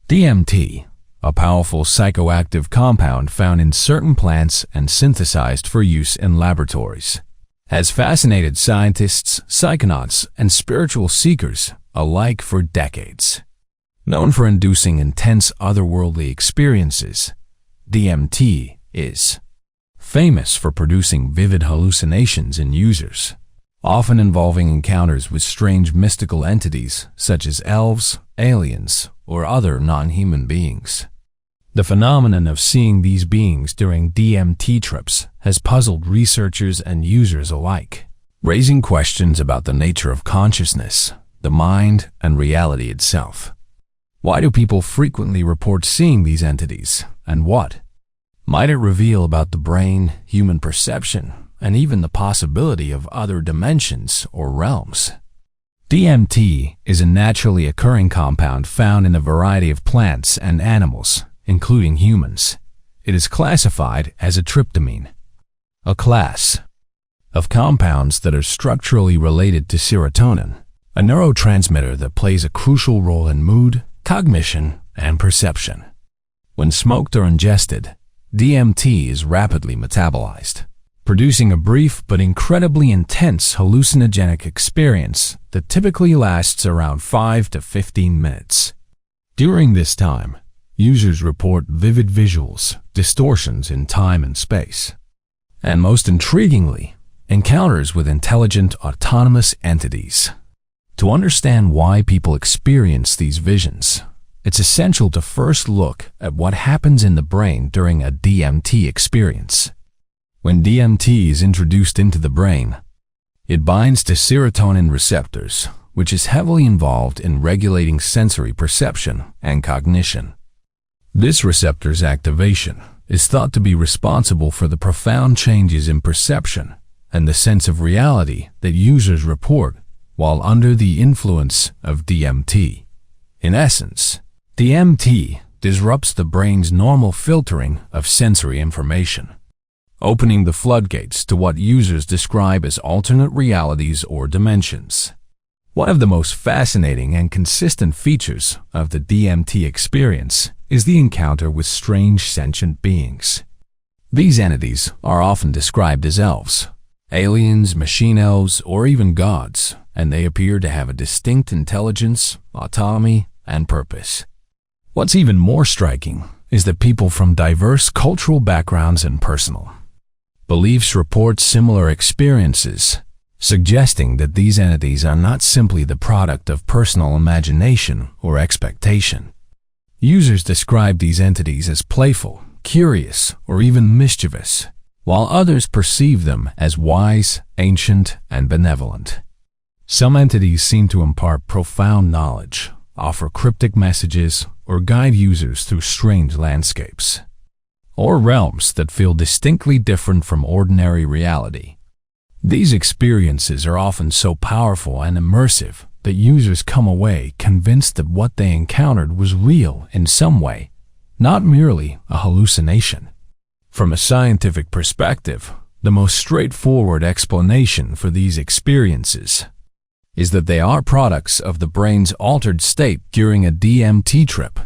DMT, a powerful psychoactive compound found in certain plants and synthesized for use in laboratories, has fascinated scientists, psychonauts, and spiritual seekers alike for decades. Known for inducing intense otherworldly experiences, DMT is famous for producing vivid hallucinations in users, often involving encounters with strange mystical entities such as elves, aliens, or other non-human beings. The phenomenon of seeing these beings during DMT trips has puzzled researchers and users alike, raising questions about the nature of consciousness, the mind, and reality itself. Why do people frequently report seeing these entities, and what might it reveal about the brain, human perception, and even the possibility of other dimensions or realms? DMT is a naturally occurring compound found in a variety of plants and animals, including humans. It is classified as a tryptamine, a class of compounds that are structurally related to serotonin, a neurotransmitter that plays a crucial role in mood, cognition, and perception. When smoked or ingested, DMT is rapidly metabolized, producing a brief but incredibly intense hallucinogenic experience that typically lasts around 5 to 15 minutes. During this time, users report vivid visuals, distortions in time and space, and most intriguingly, encounters with intelligent, autonomous entities. To understand why people experience these visions, it's essential to first look at what happens in the brain during a DMT experience. When DMT is introduced into the brain, it binds to serotonin receptors, which is heavily involved in regulating sensory perception and cognition. This receptor's activation is thought to be responsible for the profound changes in perception and the sense of reality that users report while under the influence of DMT. In essence, DMT disrupts the brain's normal filtering of sensory information, opening the floodgates to what users describe as alternate realities or dimensions. One of the most fascinating and consistent features of the DMT experience is the encounter with strange sentient beings. These entities are often described as elves, aliens, machine elves, or even gods, and they appear to have a distinct intelligence, autonomy, and purpose. What's even more striking is that people from diverse cultural backgrounds and personal beliefs report similar experiences, suggesting that these entities are not simply the product of personal imagination or expectation. Users describe these entities as playful, curious, or even mischievous, while others perceive them as wise, ancient, and benevolent. Some entities seem to impart profound knowledge, offer cryptic messages, or guide users through strange landscapes, or realms that feel distinctly different from ordinary reality. These experiences are often so powerful and immersive that users come away convinced that what they encountered was real in some way, not merely a hallucination. From a scientific perspective, the most straightforward explanation for these experiences is that they are products of the brain's altered state during a DMT trip.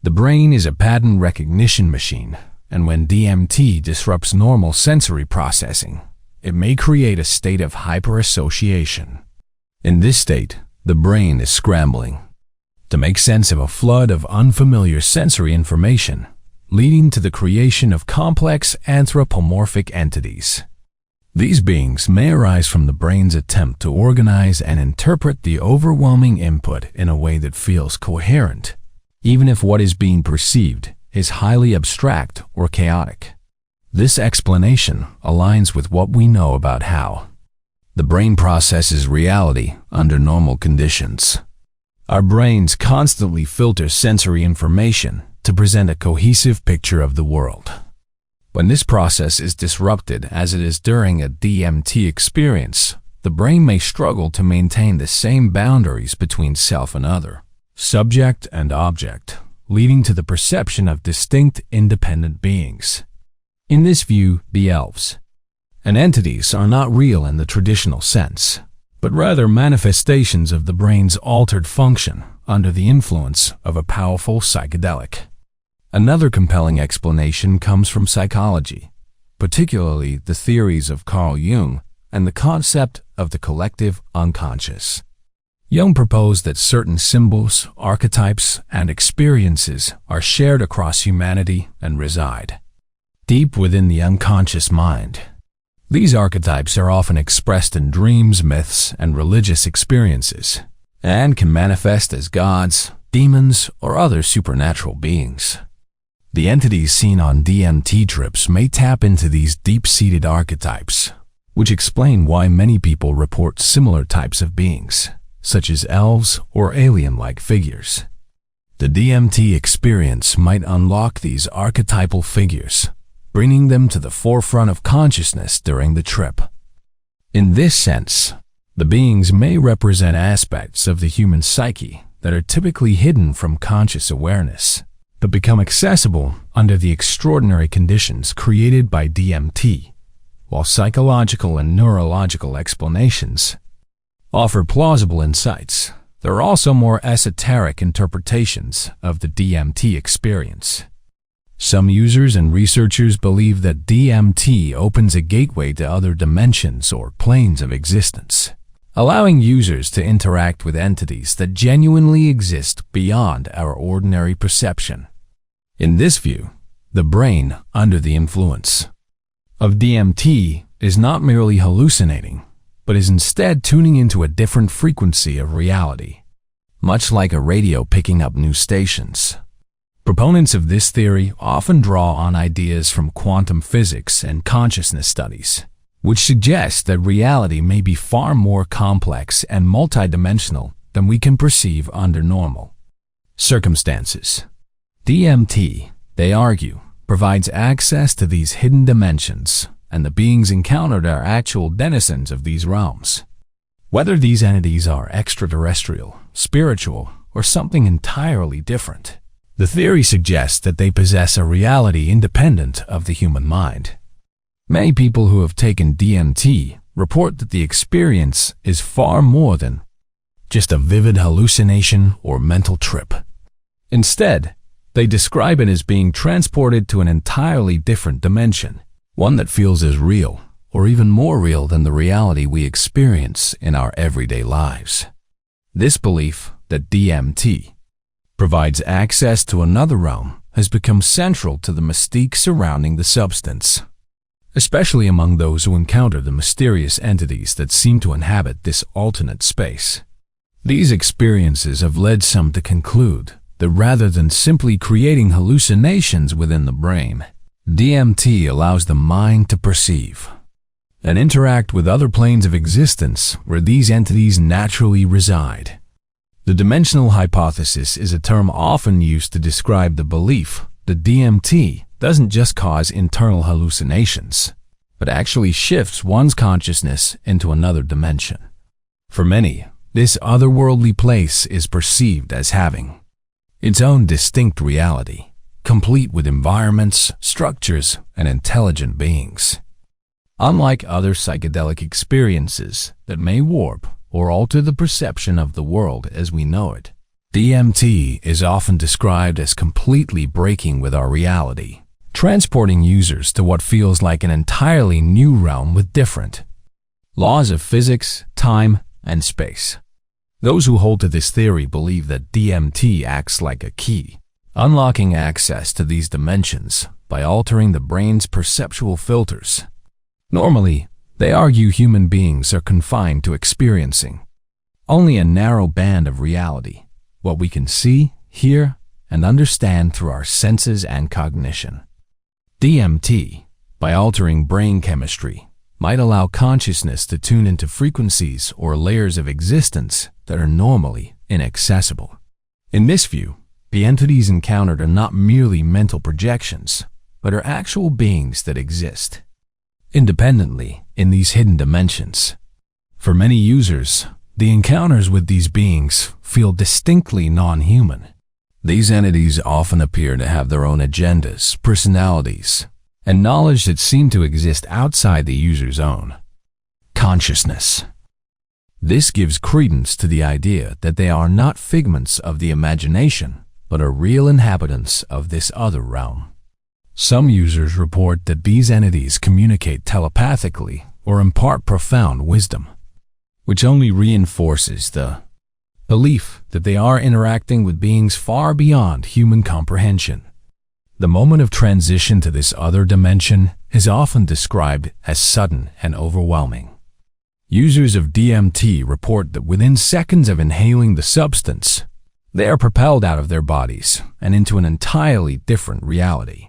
The brain is a pattern recognition machine, and when DMT disrupts normal sensory processing, it may create a state of hyperassociation. In this state, the brain is scrambling to make sense of a flood of unfamiliar sensory information, leading to the creation of complex anthropomorphic entities. These beings may arise from the brain's attempt to organize and interpret the overwhelming input in a way that feels coherent, even if what is being perceived is highly abstract or chaotic. This explanation aligns with what we know about how the brain processes reality under normal conditions. Our brains constantly filter sensory information to present a cohesive picture of the world. When this process is disrupted, as it is during a DMT experience, the brain may struggle to maintain the same boundaries between self and other, subject and object, leading to the perception of distinct, independent beings. In this view, the elves and entities are not real in the traditional sense. but rather manifestations of the brain's altered function under the influence of a powerful psychedelic. Another compelling explanation comes from psychology, particularly the theories of Carl Jung and the concept of the collective unconscious. Jung proposed that certain symbols, archetypes, and experiences are shared across humanity and reside deep within the unconscious mind. These archetypes are often expressed in dreams, myths, and religious experiences, and can manifest as gods, demons, or other supernatural beings. The entities seen on DMT trips may tap into these deep-seated archetypes, which explain why many people report similar types of beings, such as elves or alien-like figures. The DMT experience might unlock these archetypal figures, bringing them to the forefront of consciousness during the trip. In this sense, the beings may represent aspects of the human psyche that are typically hidden from conscious awareness, but become accessible under the extraordinary conditions created by DMT, while psychological and neurological explanations offer plausible insights. There are also more esoteric interpretations of the DMT experience. Some users and researchers believe that DMT opens a gateway to other dimensions or planes of existence, allowing users to interact with entities that genuinely exist beyond our ordinary perception. In this view, the brain, under the influence of DMT, is not merely hallucinating, but is instead tuning into a different frequency of reality, much like a radio picking up new stations. Proponents of this theory often draw on ideas from quantum physics and consciousness studies, which suggest that reality may be far more complex and multidimensional than we can perceive under normal circumstances. DMT, they argue, provides access to these hidden dimensions, and the beings encountered are actual denizens of these realms. Whether these entities are extraterrestrial, spiritual, or something entirely different, the theory suggests that they possess a reality independent of the human mind. Many people who have taken DMT report that the experience is far more than just a vivid hallucination or mental trip. Instead, they describe it as being transported to an entirely different dimension, one that feels as real, or even more real than the reality we experience in our everyday lives. This belief that DMT provides access to another realm has become central to the mystique surrounding the substance, especially among those who encounter the mysterious entities that seem to inhabit this alternate space. These experiences have led some to conclude that rather than simply creating hallucinations within the brain, DMT allows the mind to perceive and interact with other planes of existence where these entities naturally reside. The dimensional hypothesis is a term often used to describe the belief that DMT doesn't just cause internal hallucinations, but actually shifts one's consciousness into another dimension. For many, this otherworldly place is perceived as having its own distinct reality, complete with environments, structures, and intelligent beings. Unlike other psychedelic experiences that may warp or alter the perception of the world as we know it, DMT is often described as completely breaking with our reality, transporting users to what feels like an entirely new realm with different laws of physics, time, and space. Those who hold to this theory believe that DMT acts like a key, unlocking access to these dimensions by altering the brain's perceptual filters. Normally, they argue human beings are confined to experiencing only a narrow band of reality, what we can see, hear, and understand through our senses and cognition. DMT, by altering brain chemistry, might allow consciousness to tune into frequencies or layers of existence that are normally inaccessible. In this view, the entities encountered are not merely mental projections, but are actual beings that exist independently in these hidden dimensions. For many users, the encounters with these beings feel distinctly non-human. These entities often appear to have their own agendas, personalities, and knowledge that seem to exist outside the user's own consciousness. This gives credence to the idea that they are not figments of the imagination, but are real inhabitants of this other realm. Some users report that these entities communicate telepathically or impart profound wisdom, which only reinforces the belief that they are interacting with beings far beyond human comprehension. The moment of transition to this other dimension is often described as sudden and overwhelming. Users of DMT report that within seconds of inhaling the substance, they are propelled out of their bodies and into an entirely different reality.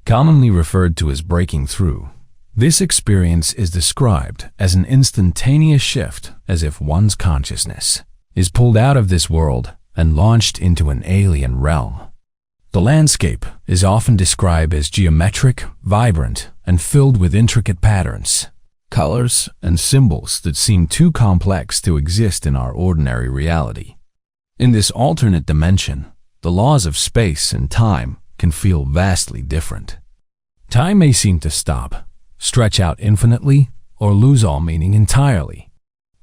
Commonly referred to as breaking through, this experience is described as an instantaneous shift, as if one's consciousness is pulled out of this world and launched into an alien realm. The landscape is often described as geometric, vibrant, and filled with intricate patterns, colors, and symbols that seem too complex to exist in our ordinary reality. In this alternate dimension, the laws of space and time can feel vastly different. Time may seem to stop, stretch out infinitely, or lose all meaning entirely.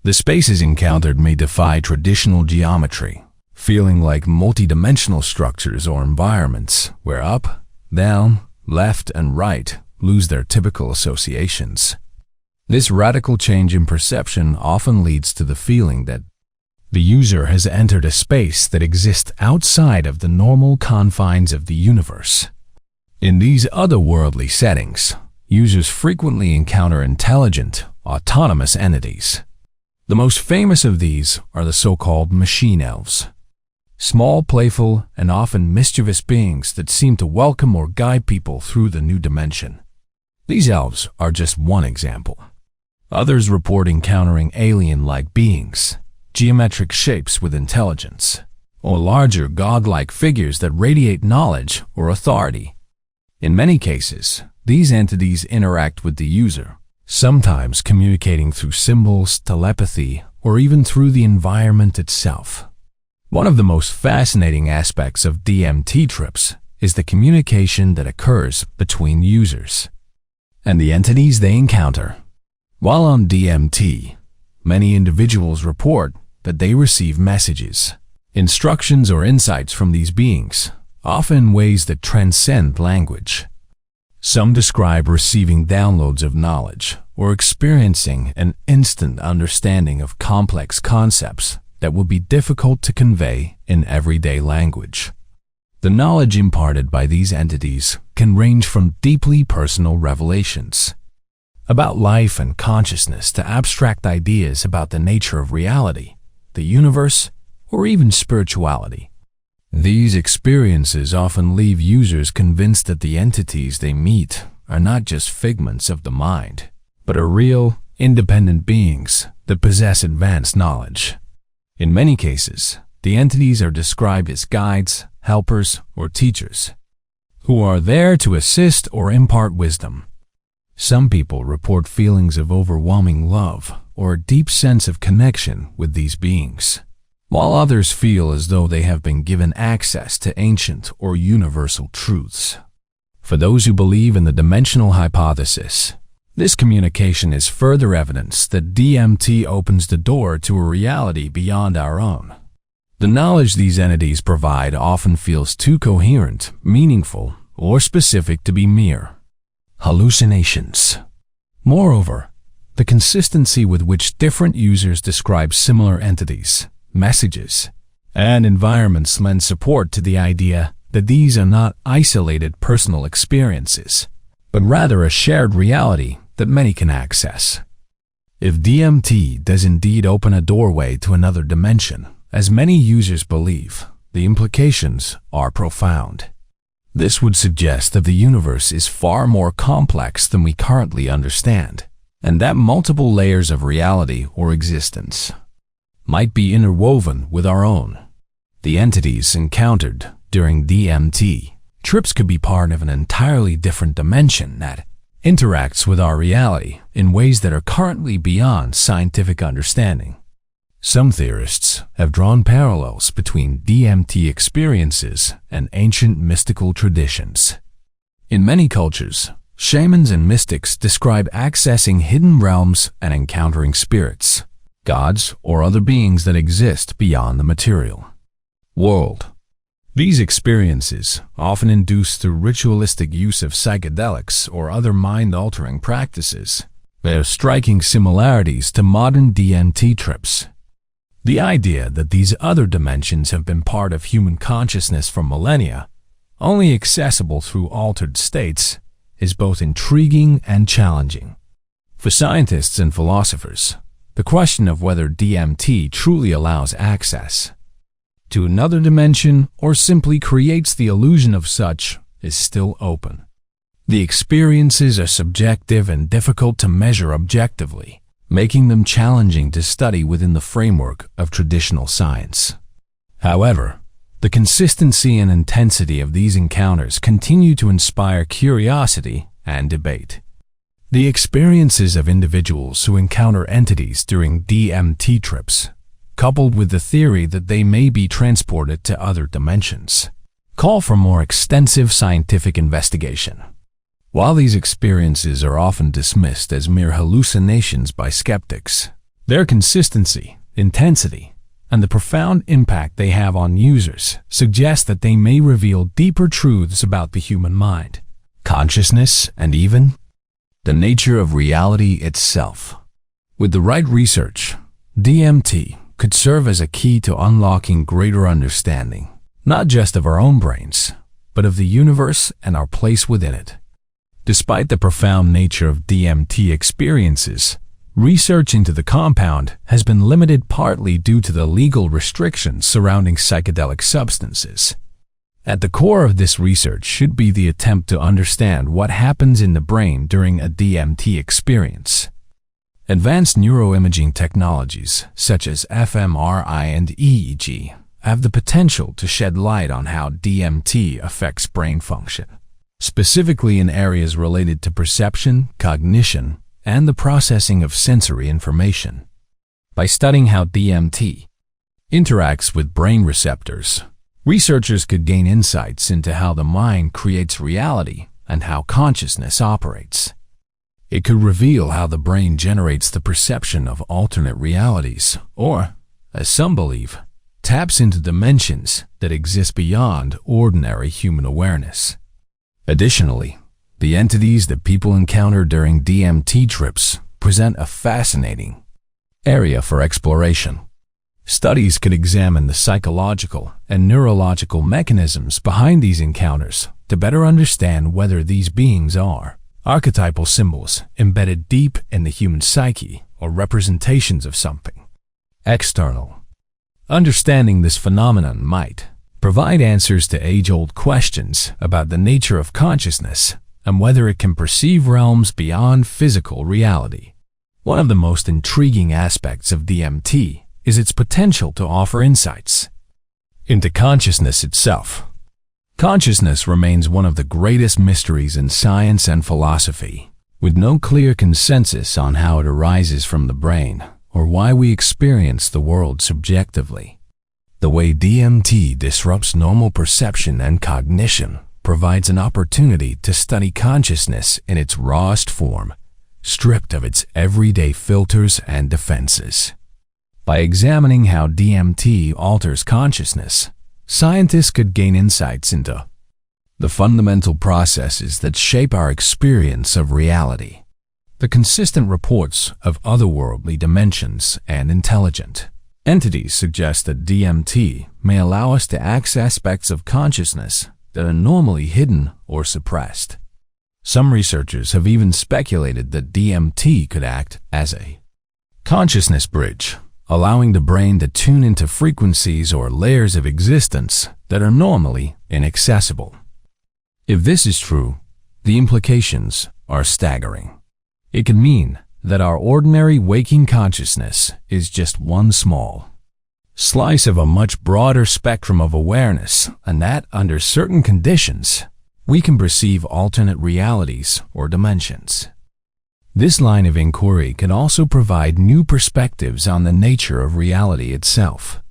The spaces encountered may defy traditional geometry, feeling like multidimensional structures or environments where up, down, left, and right lose their typical associations. This radical change in perception often leads to the feeling that the user has entered a space that exists outside of the normal confines of the universe. In these otherworldly settings, users frequently encounter intelligent, autonomous entities. The most famous of these are the so-called machine elves. Small, playful, and often mischievous beings that seem to welcome or guide people through the new dimension. These elves are just one example. Others report encountering alien-like beings, geometric shapes with intelligence, or larger god-like figures that radiate knowledge or authority. In many cases, these entities interact with the user, sometimes communicating through symbols, telepathy, or even through the environment itself. One of the most fascinating aspects of DMT trips is the communication that occurs between users and the entities they encounter. While on DMT, many individuals report that they receive messages, instructions, or insights from these beings, often in ways that transcend language. Some describe receiving downloads of knowledge or experiencing an instant understanding of complex concepts that would be difficult to convey in everyday language. The knowledge imparted by these entities can range from deeply personal revelations about life and consciousness to abstract ideas about the nature of reality, the universe, or even spirituality. These experiences often leave users convinced that the entities they meet are not just figments of the mind, but are real, independent beings that possess advanced knowledge. In many cases, the entities are described as guides, helpers, or teachers, who are there to assist or impart wisdom. Some people report feelings of overwhelming love or a deep sense of connection with these beings, while others feel as though they have been given access to ancient or universal truths. For those who believe in the dimensional hypothesis, this communication is further evidence that DMT opens the door to a reality beyond our own. The knowledge these entities provide often feels too coherent, meaningful, or specific to be mere hallucinations. Moreover, the consistency with which different users describe similar entities, messages, and environments lend support to the idea that these are not isolated personal experiences, but rather a shared reality that many can access. If DMT does indeed open a doorway to another dimension, as many users believe, the implications are profound. This would suggest that the universe is far more complex than we currently understand, and that multiple layers of reality or existence might be interwoven with our own. The entities encountered during DMT trips could be part of an entirely different dimension that interacts with our reality in ways that are currently beyond scientific understanding. Some theorists have drawn parallels between DMT experiences and ancient mystical traditions. In many cultures, shamans and mystics describe accessing hidden realms and encountering spirits, gods, or other beings that exist beyond the material world. These experiences, often induced through ritualistic use of psychedelics or other mind-altering practices, bear striking similarities to modern DMT trips. The idea that these other dimensions have been part of human consciousness for millennia, only accessible through altered states, is both intriguing and challenging. For scientists and philosophers, the question of whether DMT truly allows access to another dimension or simply creates the illusion of such is still open. The experiences are subjective and difficult to measure objectively, making them challenging to study within the framework of traditional science. However, the consistency and intensity of these encounters continue to inspire curiosity and debate. The experiences of individuals who encounter entities during DMT trips, coupled with the theory that they may be transported to other dimensions, call for more extensive scientific investigation. While these experiences are often dismissed as mere hallucinations by skeptics, their consistency, intensity, and the profound impact they have on users suggest that they may reveal deeper truths about the human mind, consciousness, and even the nature of reality itself. With the right research, DMT could serve as a key to unlocking greater understanding, not just of our own brains, but of the universe and our place within it. Despite the profound nature of DMT experiences, research into the compound has been limited partly due to the legal restrictions surrounding psychedelic substances. At the core of this research should be the attempt to understand what happens in the brain during a DMT experience. Advanced neuroimaging technologies such as fMRI and EEG have the potential to shed light on how DMT affects brain function, specifically in areas related to perception, cognition, and the processing of sensory information. By studying how DMT interacts with brain receptors, researchers could gain insights into how the mind creates reality and how consciousness operates. It could reveal how the brain generates the perception of alternate realities, or, as some believe, taps into dimensions that exist beyond ordinary human awareness. Additionally, the entities that people encounter during DMT trips present a fascinating area for exploration. Studies could examine the psychological and neurological mechanisms behind these encounters to better understand whether these beings are archetypal symbols embedded deep in the human psyche or representations of something external. Understanding this phenomenon might provide answers to age-old questions about the nature of consciousness and whether it can perceive realms beyond physical reality. One of the most intriguing aspects of DMT is its potential to offer insights into consciousness itself. Consciousness remains one of the greatest mysteries in science and philosophy, with no clear consensus on how it arises from the brain or why we experience the world subjectively. The way DMT disrupts normal perception and cognition provides an opportunity to study consciousness in its rawest form, stripped of its everyday filters and defenses. By examining how DMT alters consciousness, scientists could gain insights into the fundamental processes that shape our experience of reality. The consistent reports of otherworldly dimensions and intelligent entities suggest that DMT may allow us to access aspects of consciousness that are normally hidden or suppressed. Some researchers have even speculated that DMT could act as a consciousness bridge, allowing the brain to tune into frequencies or layers of existence that are normally inaccessible. If this is true, the implications are staggering. It could mean that our ordinary waking consciousness is just one small slice of a much broader spectrum of awareness, and that, under certain conditions, we can perceive alternate realities or dimensions. This line of inquiry can also provide new perspectives on the nature of reality itself.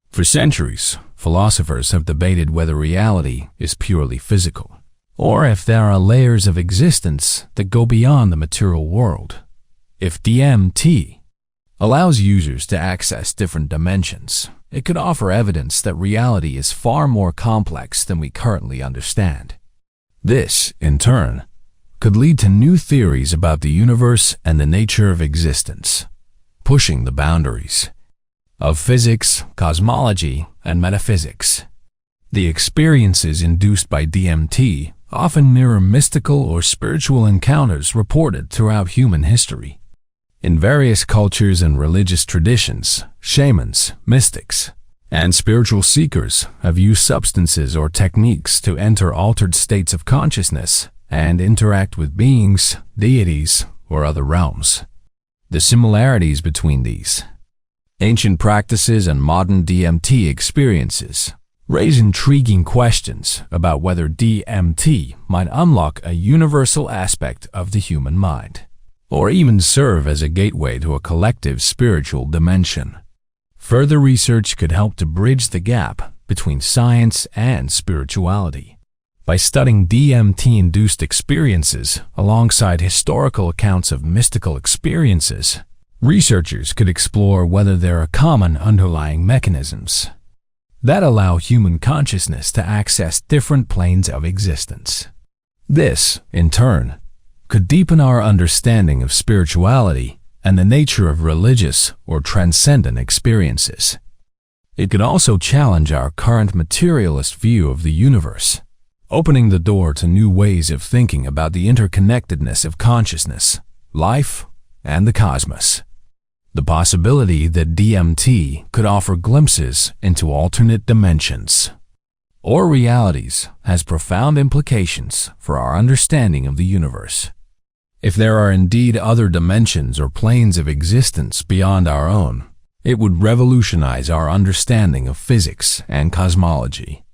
For centuries, philosophers have debated whether reality is purely physical, or if there are layers of existence that go beyond the material world. If DMT allows users to access different dimensions. It could offer evidence that reality is far more complex than we currently understand. This, in turn, could lead to new theories about the universe and the nature of existence, pushing the boundaries of physics, cosmology, and metaphysics. The experiences induced by DMT often mirror mystical or spiritual encounters reported throughout human history. In various cultures and religious traditions, shamans, mystics, and spiritual seekers have used substances or techniques to enter altered states of consciousness and interact with beings, deities, or other realms. The similarities between these ancient practices and modern DMT experiences raise intriguing questions about whether DMT might unlock a universal aspect of the human mind, or even serve as a gateway to a collective spiritual dimension. Further research could help to bridge the gap between science and spirituality. By studying DMT-induced experiences alongside historical accounts of mystical experiences, researchers could explore whether there are common underlying mechanisms that allow human consciousness to access different planes of existence. This, in turn, could deepen our understanding of spirituality and the nature of religious or transcendent experiences. It could also challenge our current materialist view of the universe, opening the door to new ways of thinking about the interconnectedness of consciousness, life, and the cosmos. The possibility that DMT could offer glimpses into alternate dimensions or realities has profound implications for our understanding of the universe. If there are indeed other dimensions or planes of existence beyond our own, it would revolutionize our understanding of physics and cosmology.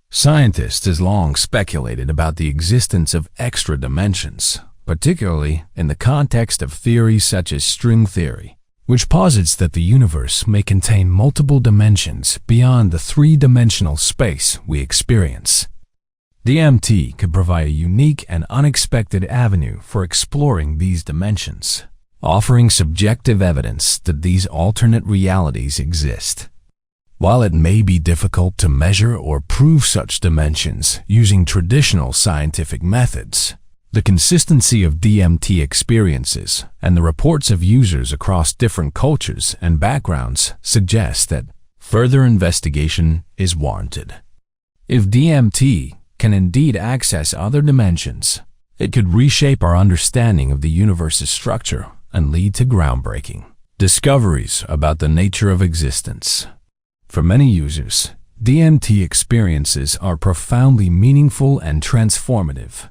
Scientists have long speculated about the existence of extra dimensions, particularly in the context of theories such as string theory, which posits that the universe may contain multiple dimensions beyond the three-dimensional space we experience. DMT could provide a unique and unexpected avenue for exploring these dimensions, offering subjective evidence that these alternate realities exist. While it may be difficult to measure or prove such dimensions using traditional scientific methods, the consistency of DMT experiences and the reports of users across different cultures and backgrounds suggest that further investigation is warranted. If DMT can indeed access other dimensions, it could reshape our understanding of the universe's structure and lead to groundbreaking discoveries about the nature of existence. For many users, DMT experiences are profoundly meaningful and transformative,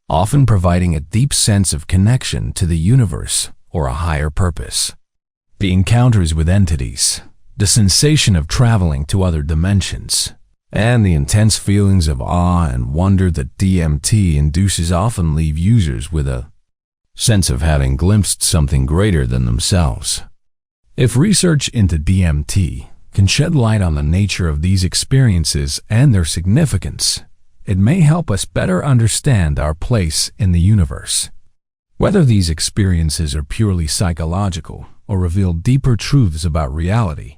often providing a deep sense of connection to the universe or a higher purpose. The encounters with entities, the sensation of traveling to other dimensions, and the intense feelings of awe and wonder that DMT induces often leave users with a sense of having glimpsed something greater than themselves. If research into DMT can shed light on the nature of these experiences and their significance, it may help us better understand our place in the universe. Whether these experiences are purely psychological or reveal deeper truths about reality,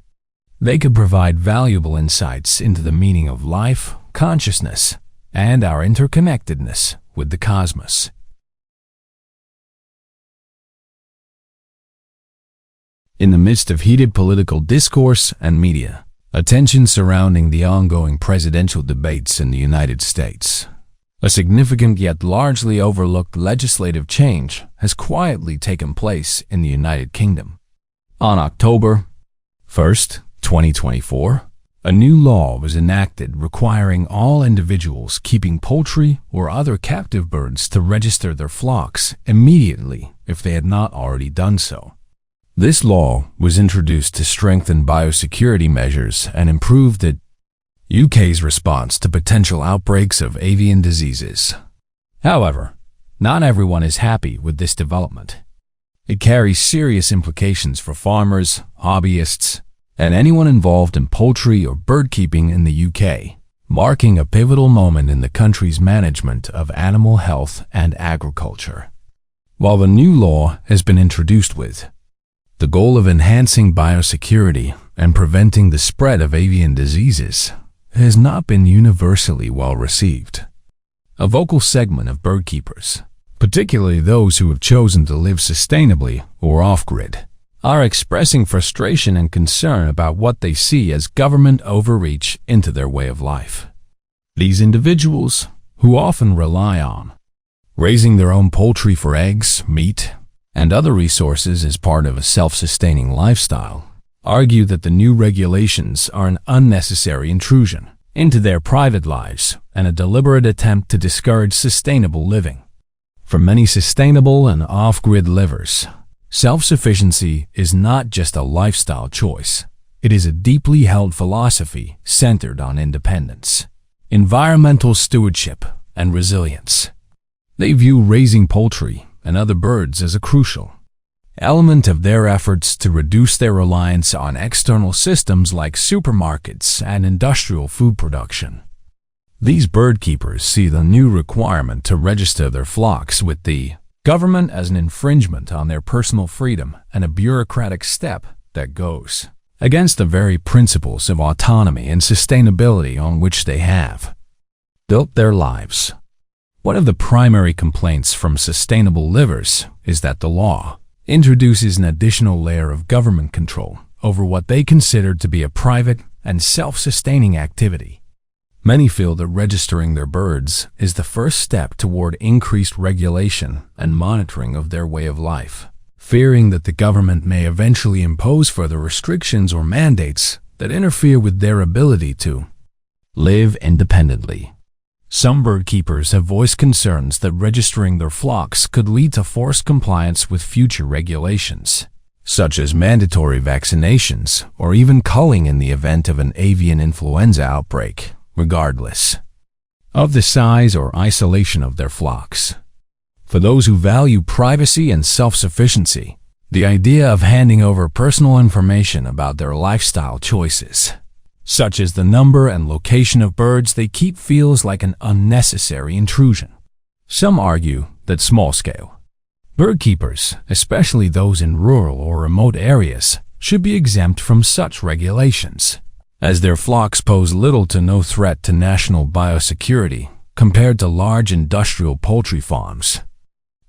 they could provide valuable insights into the meaning of life, consciousness, and our interconnectedness with the cosmos. In the midst of heated political discourse and media attention surrounding the ongoing presidential debates in the United States, a significant yet largely overlooked legislative change has quietly taken place in the United Kingdom. On October 1st, 2024, a new law was enacted requiring all individuals keeping poultry or other captive birds to register their flocks immediately if they had not already done so. This law was introduced to strengthen biosecurity measures and improve the UK's response to potential outbreaks of avian diseases. However, not everyone is happy with this development. It carries serious implications for farmers, hobbyists, and anyone involved in poultry or bird keeping in the UK, marking a pivotal moment in the country's management of animal health and agriculture. While the new law has been introduced with The goal of enhancing biosecurity and preventing the spread of avian diseases has not been universally well received. A vocal segment of bird keepers, particularly those who have chosen to live sustainably or off-grid, are expressing frustration and concern about what they see as government overreach into their way of life. These individuals, who often rely on raising their own poultry for eggs, meat, and other resources as part of a self-sustaining lifestyle, argue that the new regulations are an unnecessary intrusion into their private lives and a deliberate attempt to discourage sustainable living. For many sustainable and off-grid livers, self-sufficiency is not just a lifestyle choice. It is a deeply held philosophy centered on independence, environmental stewardship, and resilience. They view raising poultry and other birds as a crucial element of their efforts to reduce their reliance on external systems like supermarkets and industrial food production. These bird keepers see the new requirement to register their flocks with the government as an infringement on their personal freedom and a bureaucratic step that goes against the very principles of autonomy and sustainability on which they have built their lives. One of the primary complaints from sustainable livers is that the law introduces an additional layer of government control over what they consider to be a private and self-sustaining activity. Many feel that registering their birds is the first step toward increased regulation and monitoring of their way of life, fearing that the government may eventually impose further restrictions or mandates that interfere with their ability to live independently. Some bird keepers have voiced concerns that registering their flocks could lead to forced compliance with future regulations, such as mandatory vaccinations or even culling in the event of an avian influenza outbreak, regardless of the size or isolation of their flocks. For those who value privacy and self-sufficiency, the idea of handing over personal information about their lifestyle choices, such as the number and location of birds they keep, feels like an unnecessary intrusion. Some argue that small-scale bird keepers, especially those in rural or remote areas, should be exempt from such regulations, as their flocks pose little to no threat to national biosecurity compared to large industrial poultry farms.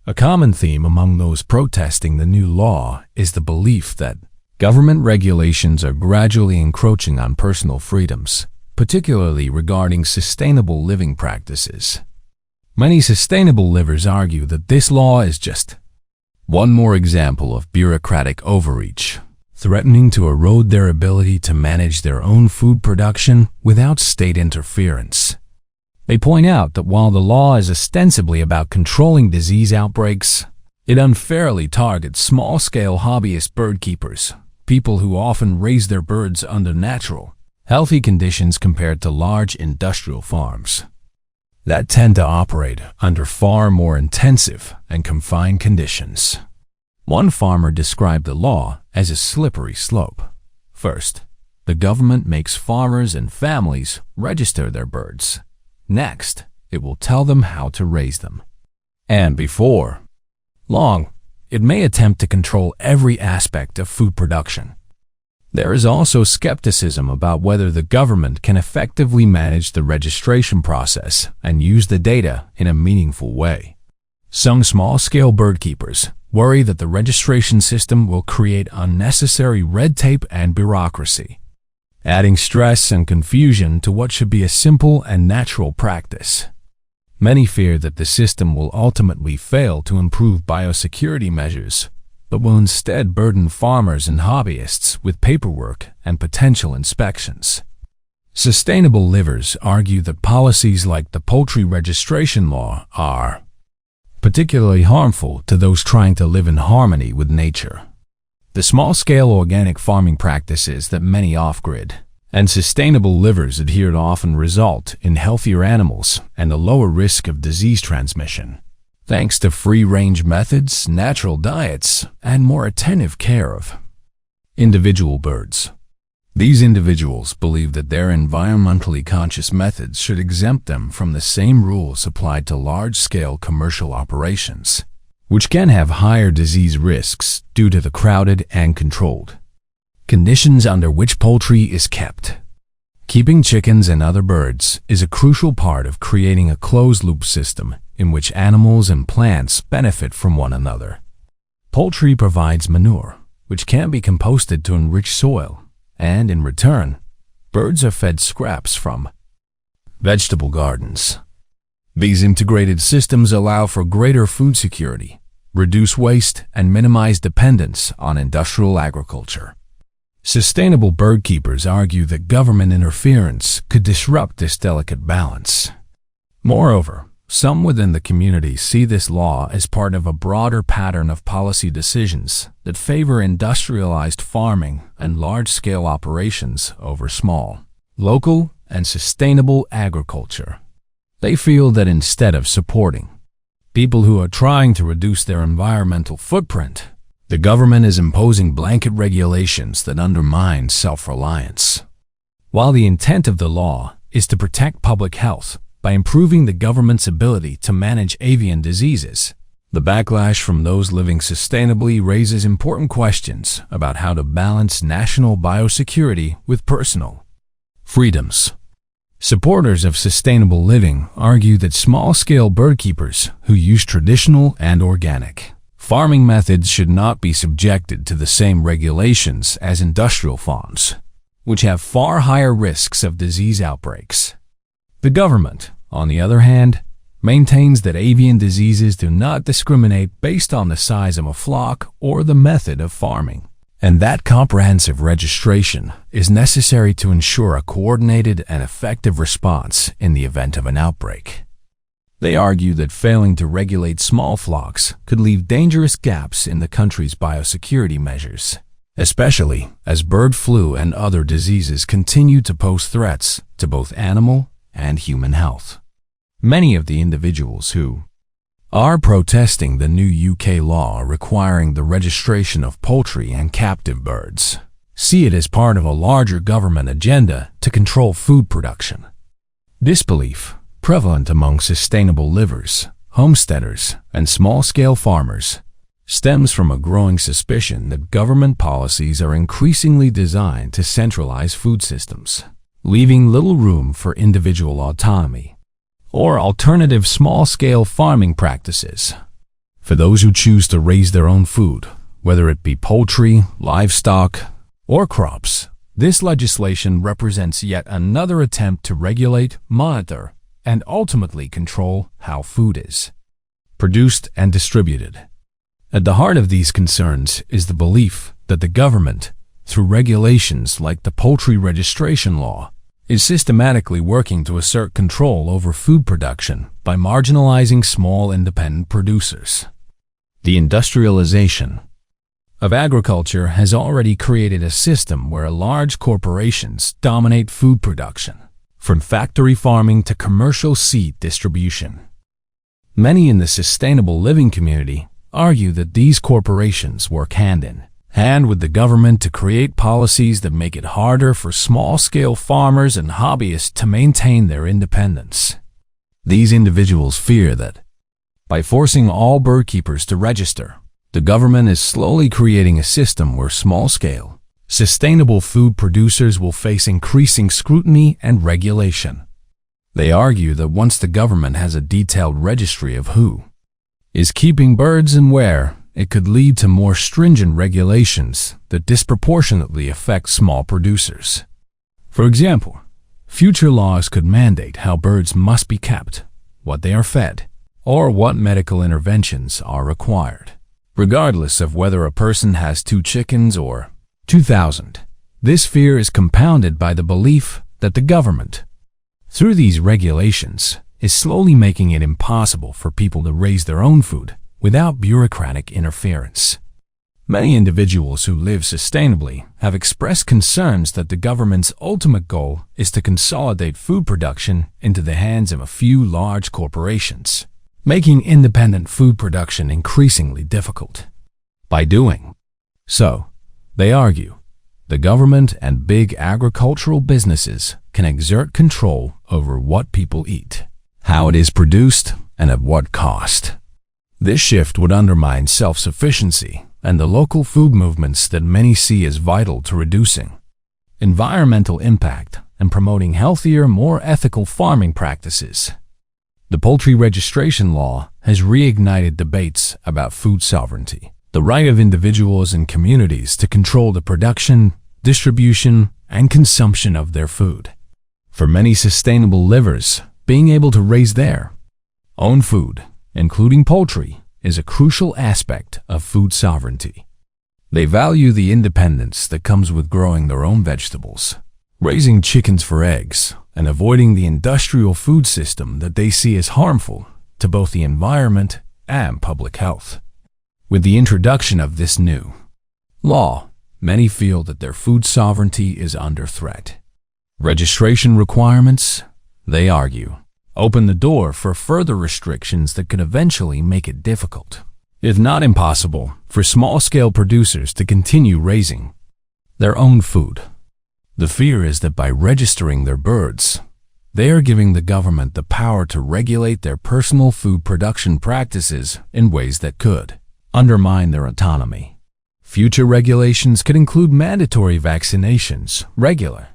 A common theme among those protesting the new law is the belief that government regulations are gradually encroaching on personal freedoms, particularly regarding sustainable living practices. Many sustainable livers argue that this law is just one more example of bureaucratic overreach, threatening to erode their ability to manage their own food production without state interference. They point out that while the law is ostensibly about controlling disease outbreaks, it unfairly targets small-scale hobbyist bird keepers, people who often raise their birds under natural, healthy conditions compared to large industrial farms that tend to operate under far more intensive and confined conditions. One farmer described the law as a slippery slope. First, the government makes farmers and families register their birds. Next, it will tell them how to raise them. And before long, it may attempt to control every aspect of food production. There is also skepticism about whether the government can effectively manage the registration process and use the data in a meaningful way. Some small-scale bird keepers worry that the registration system will create unnecessary red tape and bureaucracy, adding stress and confusion to what should be a simple and natural practice. Many fear that the system will ultimately fail to improve biosecurity measures, but will instead burden farmers and hobbyists with paperwork and potential inspections. Sustainable livers argue that policies like the poultry registration law are particularly harmful to those trying to live in harmony with nature. The small-scale organic farming practices that many off-grid and sustainable livers adhere to often result in healthier animals and a lower risk of disease transmission, thanks to free-range methods, natural diets, and more attentive care of individual birds. These individuals believe that their environmentally conscious methods should exempt them from the same rules applied to large-scale commercial operations, which can have higher disease risks due to the crowded and controlled conditions under which poultry is kept. Keeping chickens and other birds is a crucial part of creating a closed-loop system in which animals and plants benefit from one another. Poultry provides manure, which can be composted to enrich soil, and in return, birds are fed scraps from vegetable gardens. These integrated systems allow for greater food security, reduce waste, and minimize dependence on industrial agriculture. Sustainable bird keepers argue that government interference could disrupt this delicate balance. Moreover, some within the community see this law as part of a broader pattern of policy decisions that favor industrialized farming and large-scale operations over small, local, and sustainable agriculture. They feel that instead of supporting people who are trying to reduce their environmental footprint, the government is imposing blanket regulations that undermine self-reliance. While the intent of the law is to protect public health by improving the government's ability to manage avian diseases, the backlash from those living sustainably raises important questions about how to balance national biosecurity with personal freedoms. Supporters of sustainable living argue that small-scale bird keepers who use traditional and organic farming methods should not be subjected to the same regulations as industrial farms, which have far higher risks of disease outbreaks. The government, on the other hand, maintains that avian diseases do not discriminate based on the size of a flock or the method of farming, and that comprehensive registration is necessary to ensure a coordinated and effective response in the event of an outbreak. They argue that failing to regulate small flocks could leave dangerous gaps in the country's biosecurity measures, especially as bird flu and other diseases continue to pose threats to both animal and human health. Many of the individuals who are protesting the new UK law requiring the registration of poultry and captive birds see it as part of a larger government agenda to control food production. This belief, prevalent among sustainable livers, homesteaders, and small-scale farmers, stems from a growing suspicion that government policies are increasingly designed to centralize food systems, leaving little room for individual autonomy or alternative small-scale farming practices. For those who choose to raise their own food, whether it be poultry, livestock, or crops, this legislation represents yet another attempt to regulate, monitor, and ultimately control how food is produced and distributed. At the heart of these concerns is the belief that the government, through regulations like the poultry registration law, is systematically working to assert control over food production by marginalizing small independent producers. The industrialization of agriculture has already created a system where large corporations dominate food production, from factory farming to commercial seed distribution. Many in the sustainable living community argue that these corporations work hand in hand with the government to create policies that make it harder for small-scale farmers and hobbyists to maintain their independence. These individuals fear that, by forcing all bird keepers to register, the government is slowly creating a system where small-scale, sustainable food producers will face increasing scrutiny and regulation. They argue that once the government has a detailed registry of who is keeping birds and where, it could lead to more stringent regulations that disproportionately affect small producers. For example, future laws could mandate how birds must be kept, what they are fed, or what medical interventions are required, regardless of whether a person has 2 chickens or 2,000. This fear is compounded by the belief that the government, through these regulations, is slowly making it impossible for people to raise their own food without bureaucratic interference. Many individuals who live sustainably have expressed concerns that the government's ultimate goal is to consolidate food production into the hands of a few large corporations, making independent food production increasingly difficult. By doing so, they argue, the government and big agricultural businesses can exert control over what people eat, how it is produced, and at what cost. This shift would undermine self-sufficiency and the local food movements that many see as vital to reducing environmental impact and promoting healthier, more ethical farming practices. The poultry registration law has reignited debates about food sovereignty, the right of individuals and communities to control the production, distribution, and consumption of their food. For many sustainable livers, being able to raise their own food, including poultry, is a crucial aspect of food sovereignty. They value the independence that comes with growing their own vegetables, raising chickens for eggs, and avoiding the industrial food system that they see as harmful to both the environment and public health. With the introduction of this new law, many feel that their food sovereignty is under threat. Registration requirements, they argue, open the door for further restrictions that could eventually make it difficult, if not impossible, for small-scale producers to continue raising their own food. The fear is that by registering their birds, they are giving the government the power to regulate their personal food production practices in ways that could undermine their autonomy. Future regulations could include mandatory vaccinations, regular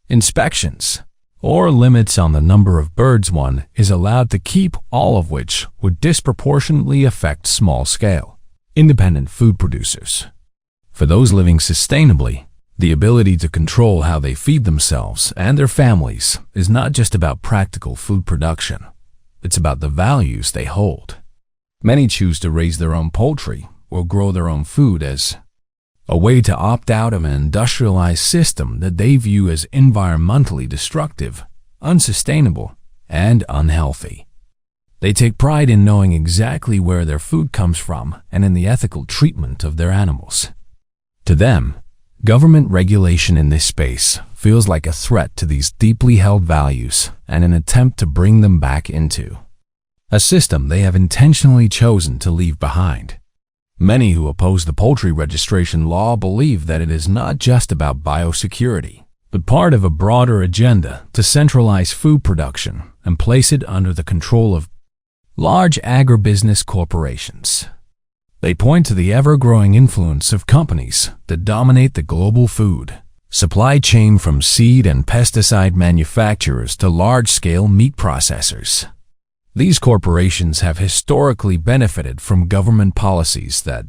inspections, or limits on the number of birds one is allowed to keep, all of which would disproportionately affect small-scale, independent food producers. For those living sustainably, the ability to control how they feed themselves and their families is not just about practical food production. It's about the values they hold. Many choose to raise their own poultry or grow their own food as a way to opt out of an industrialized system that they view as environmentally destructive, unsustainable, and unhealthy. They take pride in knowing exactly where their food comes from and in the ethical treatment of their animals. To them, government regulation in this space feels like a threat to these deeply held values and an attempt to bring them back into a system they have intentionally chosen to leave behind. Many who oppose the poultry registration law believe that it is not just about biosecurity, but part of a broader agenda to centralize food production and place it under the control of large agribusiness corporations. They point to the ever-growing influence of companies that dominate the global food supply chain, from seed and pesticide manufacturers to large-scale meat processors. These corporations have historically benefited from government policies that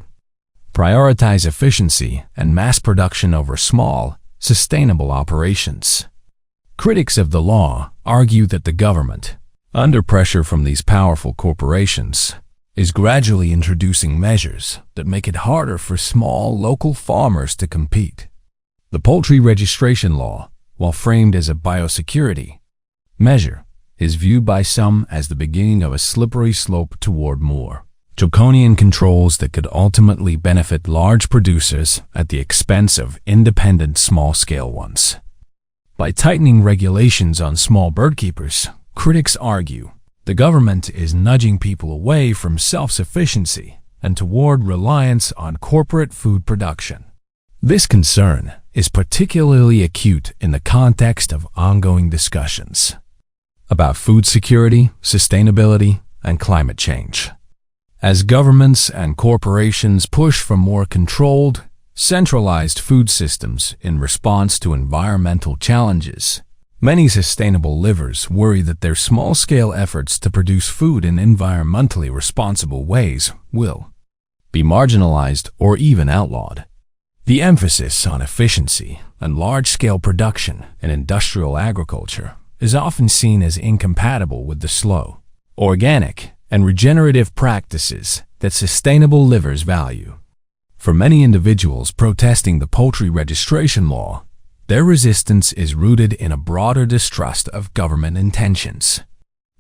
prioritize efficiency and mass production over small, sustainable operations. Critics of the law argue that the government, under pressure from these powerful corporations, is gradually introducing measures that make it harder for small, local farmers to compete. The poultry registration law, while framed as a biosecurity measure, is viewed by some as the beginning of a slippery slope toward more draconian controls that could ultimately benefit large producers at the expense of independent small-scale ones. By tightening regulations on small bird keepers, critics argue the government is nudging people away from self-sufficiency and toward reliance on corporate food production. This concern is particularly acute in the context of ongoing discussions about food security, sustainability, and climate change. As governments and corporations push for more controlled, centralized food systems in response to environmental challenges, many sustainable livers worry that their small-scale efforts to produce food in environmentally responsible ways will be marginalized or even outlawed. The emphasis on efficiency and large-scale production in industrial agriculture is often seen as incompatible with the slow, organic, and regenerative practices that sustainable livers value. For many individuals protesting the poultry registration law, their resistance is rooted in a broader distrust of government intentions.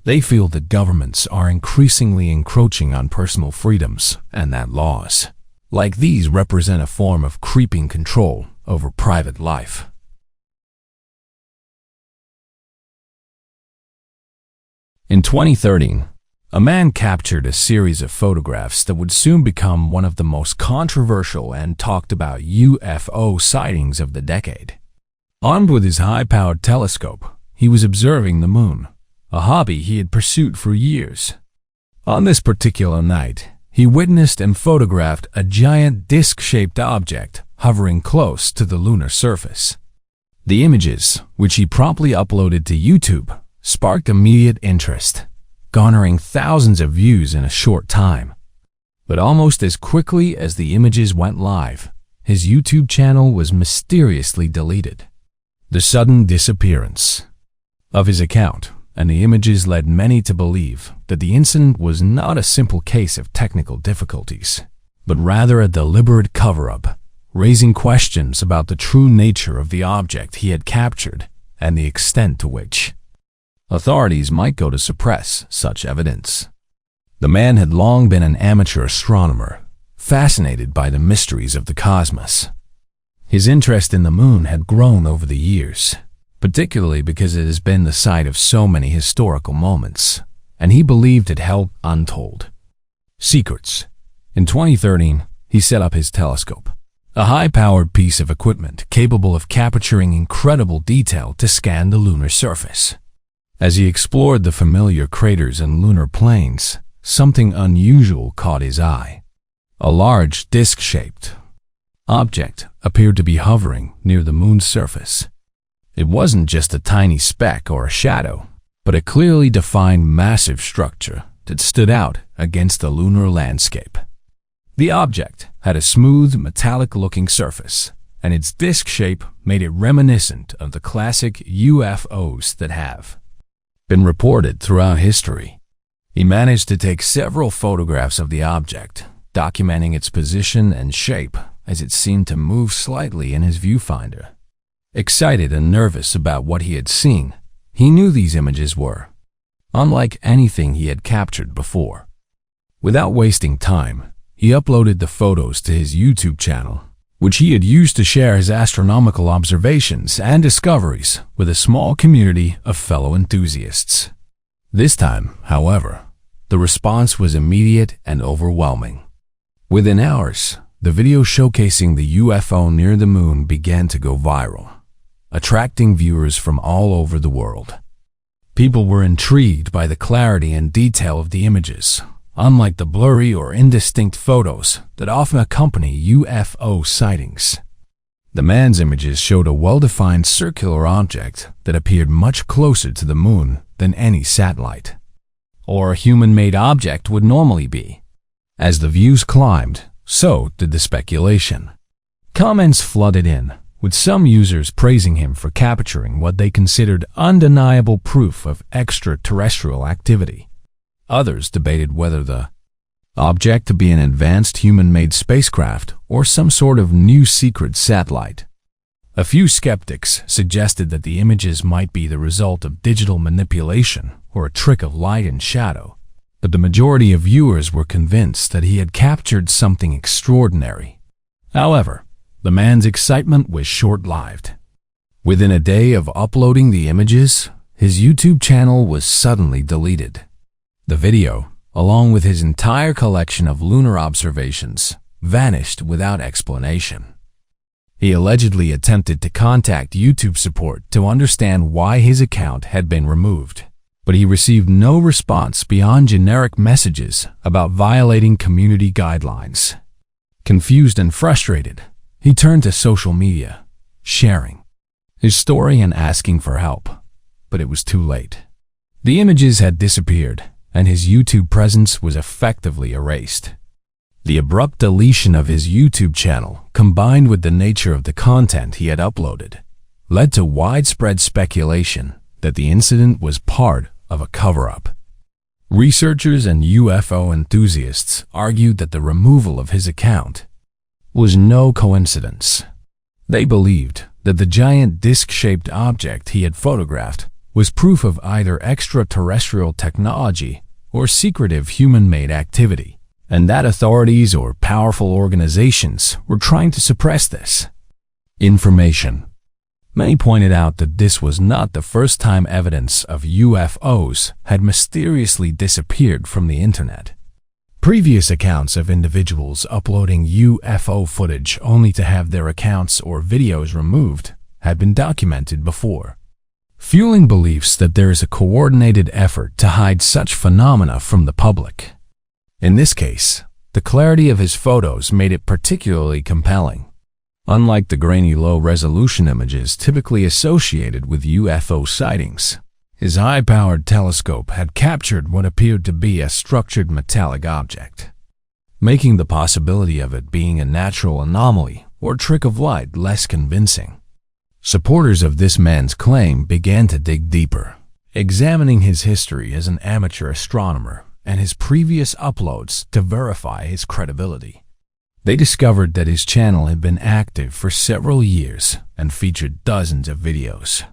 They feel that governments are increasingly encroaching on personal freedoms and that laws like these represent a form of creeping control over private life. In 2013, a man captured a series of photographs that would soon become one of the most controversial and talked about UFO sightings of the decade. Armed with his high-powered telescope, he was observing the moon, a hobby he had pursued for years. On this particular night, he witnessed and photographed a giant disc-shaped object hovering close to the lunar surface. The images, which he promptly uploaded to YouTube, sparked immediate interest, garnering thousands of views in a short time. But almost as quickly as the images went live, his YouTube channel was mysteriously deleted. The sudden disappearance of his account and the images led many to believe that the incident was not a simple case of technical difficulties, but rather a deliberate cover-up, raising questions about the true nature of the object he had captured and the extent to which authorities might go to suppress such evidence. The man had long been an amateur astronomer, fascinated by the mysteries of the cosmos. His interest in the moon had grown over the years, particularly because it has been the site of so many historical moments, and he believed it held untold secrets. In 2013, he set up his telescope, a high-powered piece of equipment capable of capturing incredible detail to scan the lunar surface. As he explored the familiar craters and lunar plains, something unusual caught his eye. A large disc-shaped object appeared to be hovering near the moon's surface. It wasn't just a tiny speck or a shadow, but a clearly defined massive structure that stood out against the lunar landscape. The object had a smooth, metallic-looking surface, and its disc shape made it reminiscent of the classic UFOs that have been reported throughout history. He managed to take several photographs of the object, documenting its position and shape as it seemed to move slightly in his viewfinder. Excited and nervous about what he had seen, he knew these images were unlike anything he had captured before. Without wasting time, he uploaded the photos to his YouTube channel, which he had used to share his astronomical observations and discoveries with a small community of fellow enthusiasts. This time, however, the response was immediate and overwhelming. Within hours, the video showcasing the UFO near the moon began to go viral, attracting viewers from all over the world. People were intrigued by the clarity and detail of the images, unlike the blurry or indistinct photos that often accompany UFO sightings. The man's images showed a well-defined circular object that appeared much closer to the moon than any satellite or human-made object would normally be. As the views climbed, so did the speculation. Comments flooded in, with some users praising him for capturing what they considered undeniable proof of extraterrestrial activity. Others debated whether the object to be an advanced human-made spacecraft or some sort of new secret satellite. A few skeptics suggested that the images might be the result of digital manipulation or a trick of light and shadow, but the majority of viewers were convinced that he had captured something extraordinary. However, the man's excitement was short-lived. Within a day of uploading the images, his YouTube channel was suddenly deleted. The video, along with his entire collection of lunar observations, vanished without explanation. He allegedly attempted to contact YouTube support to understand why his account had been removed, but he received no response beyond generic messages about violating community guidelines. Confused and frustrated, he turned to social media, sharing his story and asking for help, but it was too late. The images had disappeared, and his YouTube presence was effectively erased. The abrupt deletion of his YouTube channel, combined with the nature of the content he had uploaded, led to widespread speculation that the incident was part of a cover-up. Researchers and UFO enthusiasts argued that the removal of his account was no coincidence. They believed that the giant disc-shaped object he had photographed was proof of either extraterrestrial technology or secretive human-made activity, and that authorities or powerful organizations were trying to suppress this information. Many pointed out that this was not the first time evidence of UFOs had mysteriously disappeared from the internet. Previous accounts of individuals uploading UFO footage only to have their accounts or videos removed had been documented before, fueling beliefs that there is a coordinated effort to hide such phenomena from the public. In this case, The clarity of his photos made it particularly compelling. Unlike the grainy low-resolution images typically associated with UFO sightings, his high-powered telescope had captured what appeared to be a structured metallic object, making the possibility of it being a natural anomaly or trick of light less convincing. Supporters of this man's claim began to dig deeper, examining his history as an amateur astronomer and his previous uploads to verify his credibility. They discovered that his channel had been active for several years and featured dozens of videos,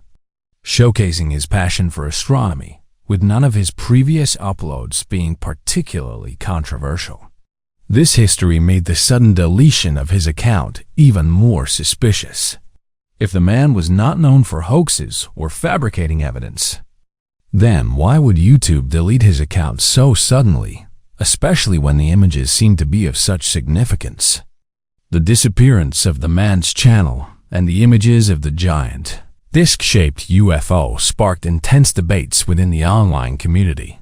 showcasing his passion for astronomy, with none of his previous uploads being particularly controversial. This history made the sudden deletion of his account even more suspicious. If the man was not known for hoaxes or fabricating evidence, then why would YouTube delete his account so suddenly, especially when the images seemed to be of such significance? The disappearance of the man's channel and the images of the giant, disc-shaped UFO sparked intense debates within the online community.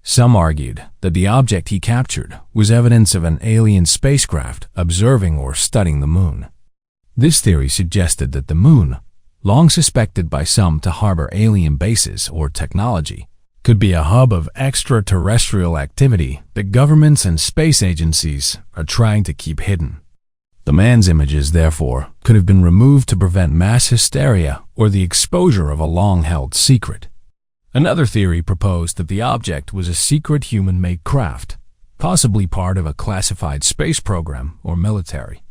Some argued that the object he captured was evidence of an alien spacecraft observing or studying the moon. This theory suggested that the moon, long suspected by some to harbor alien bases or technology, could be a hub of extraterrestrial activity that governments and space agencies are trying to keep hidden. The man's images, therefore, could have been removed to prevent mass hysteria or the exposure of a long-held secret. Another theory proposed that the object was a secret human-made craft, possibly part of a classified space program or military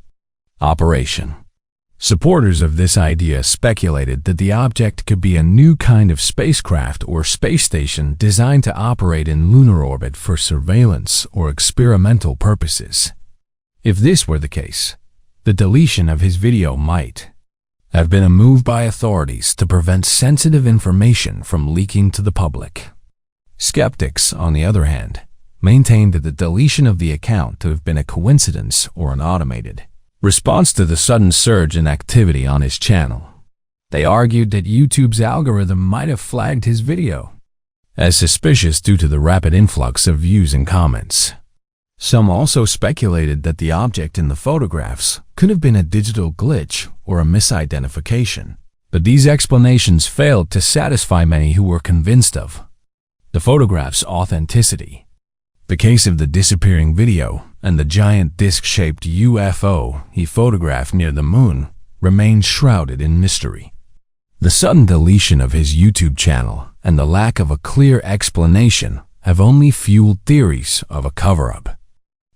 operation. Supporters of this idea speculated that the object could be a new kind of spacecraft or space station designed to operate in lunar orbit for surveillance or experimental purposes. If this were the case, the deletion of his video might have been a move by authorities to prevent sensitive information from leaking to the public. Skeptics, on the other hand, maintained that the deletion of the account to have been a coincidence or an automated response to the sudden surge in activity on his channel. They argued that YouTube's algorithm might have flagged his video as suspicious due to the rapid influx of views and comments. Some also speculated that the object in the photographs could have been a digital glitch or a misidentification, but these explanations failed to satisfy many who were convinced of the photograph's authenticity. The case of the disappearing video and the giant disc-shaped UFO he photographed near the moon remained shrouded in mystery. The sudden deletion of his YouTube channel and the lack of a clear explanation have only fueled theories of a cover-up.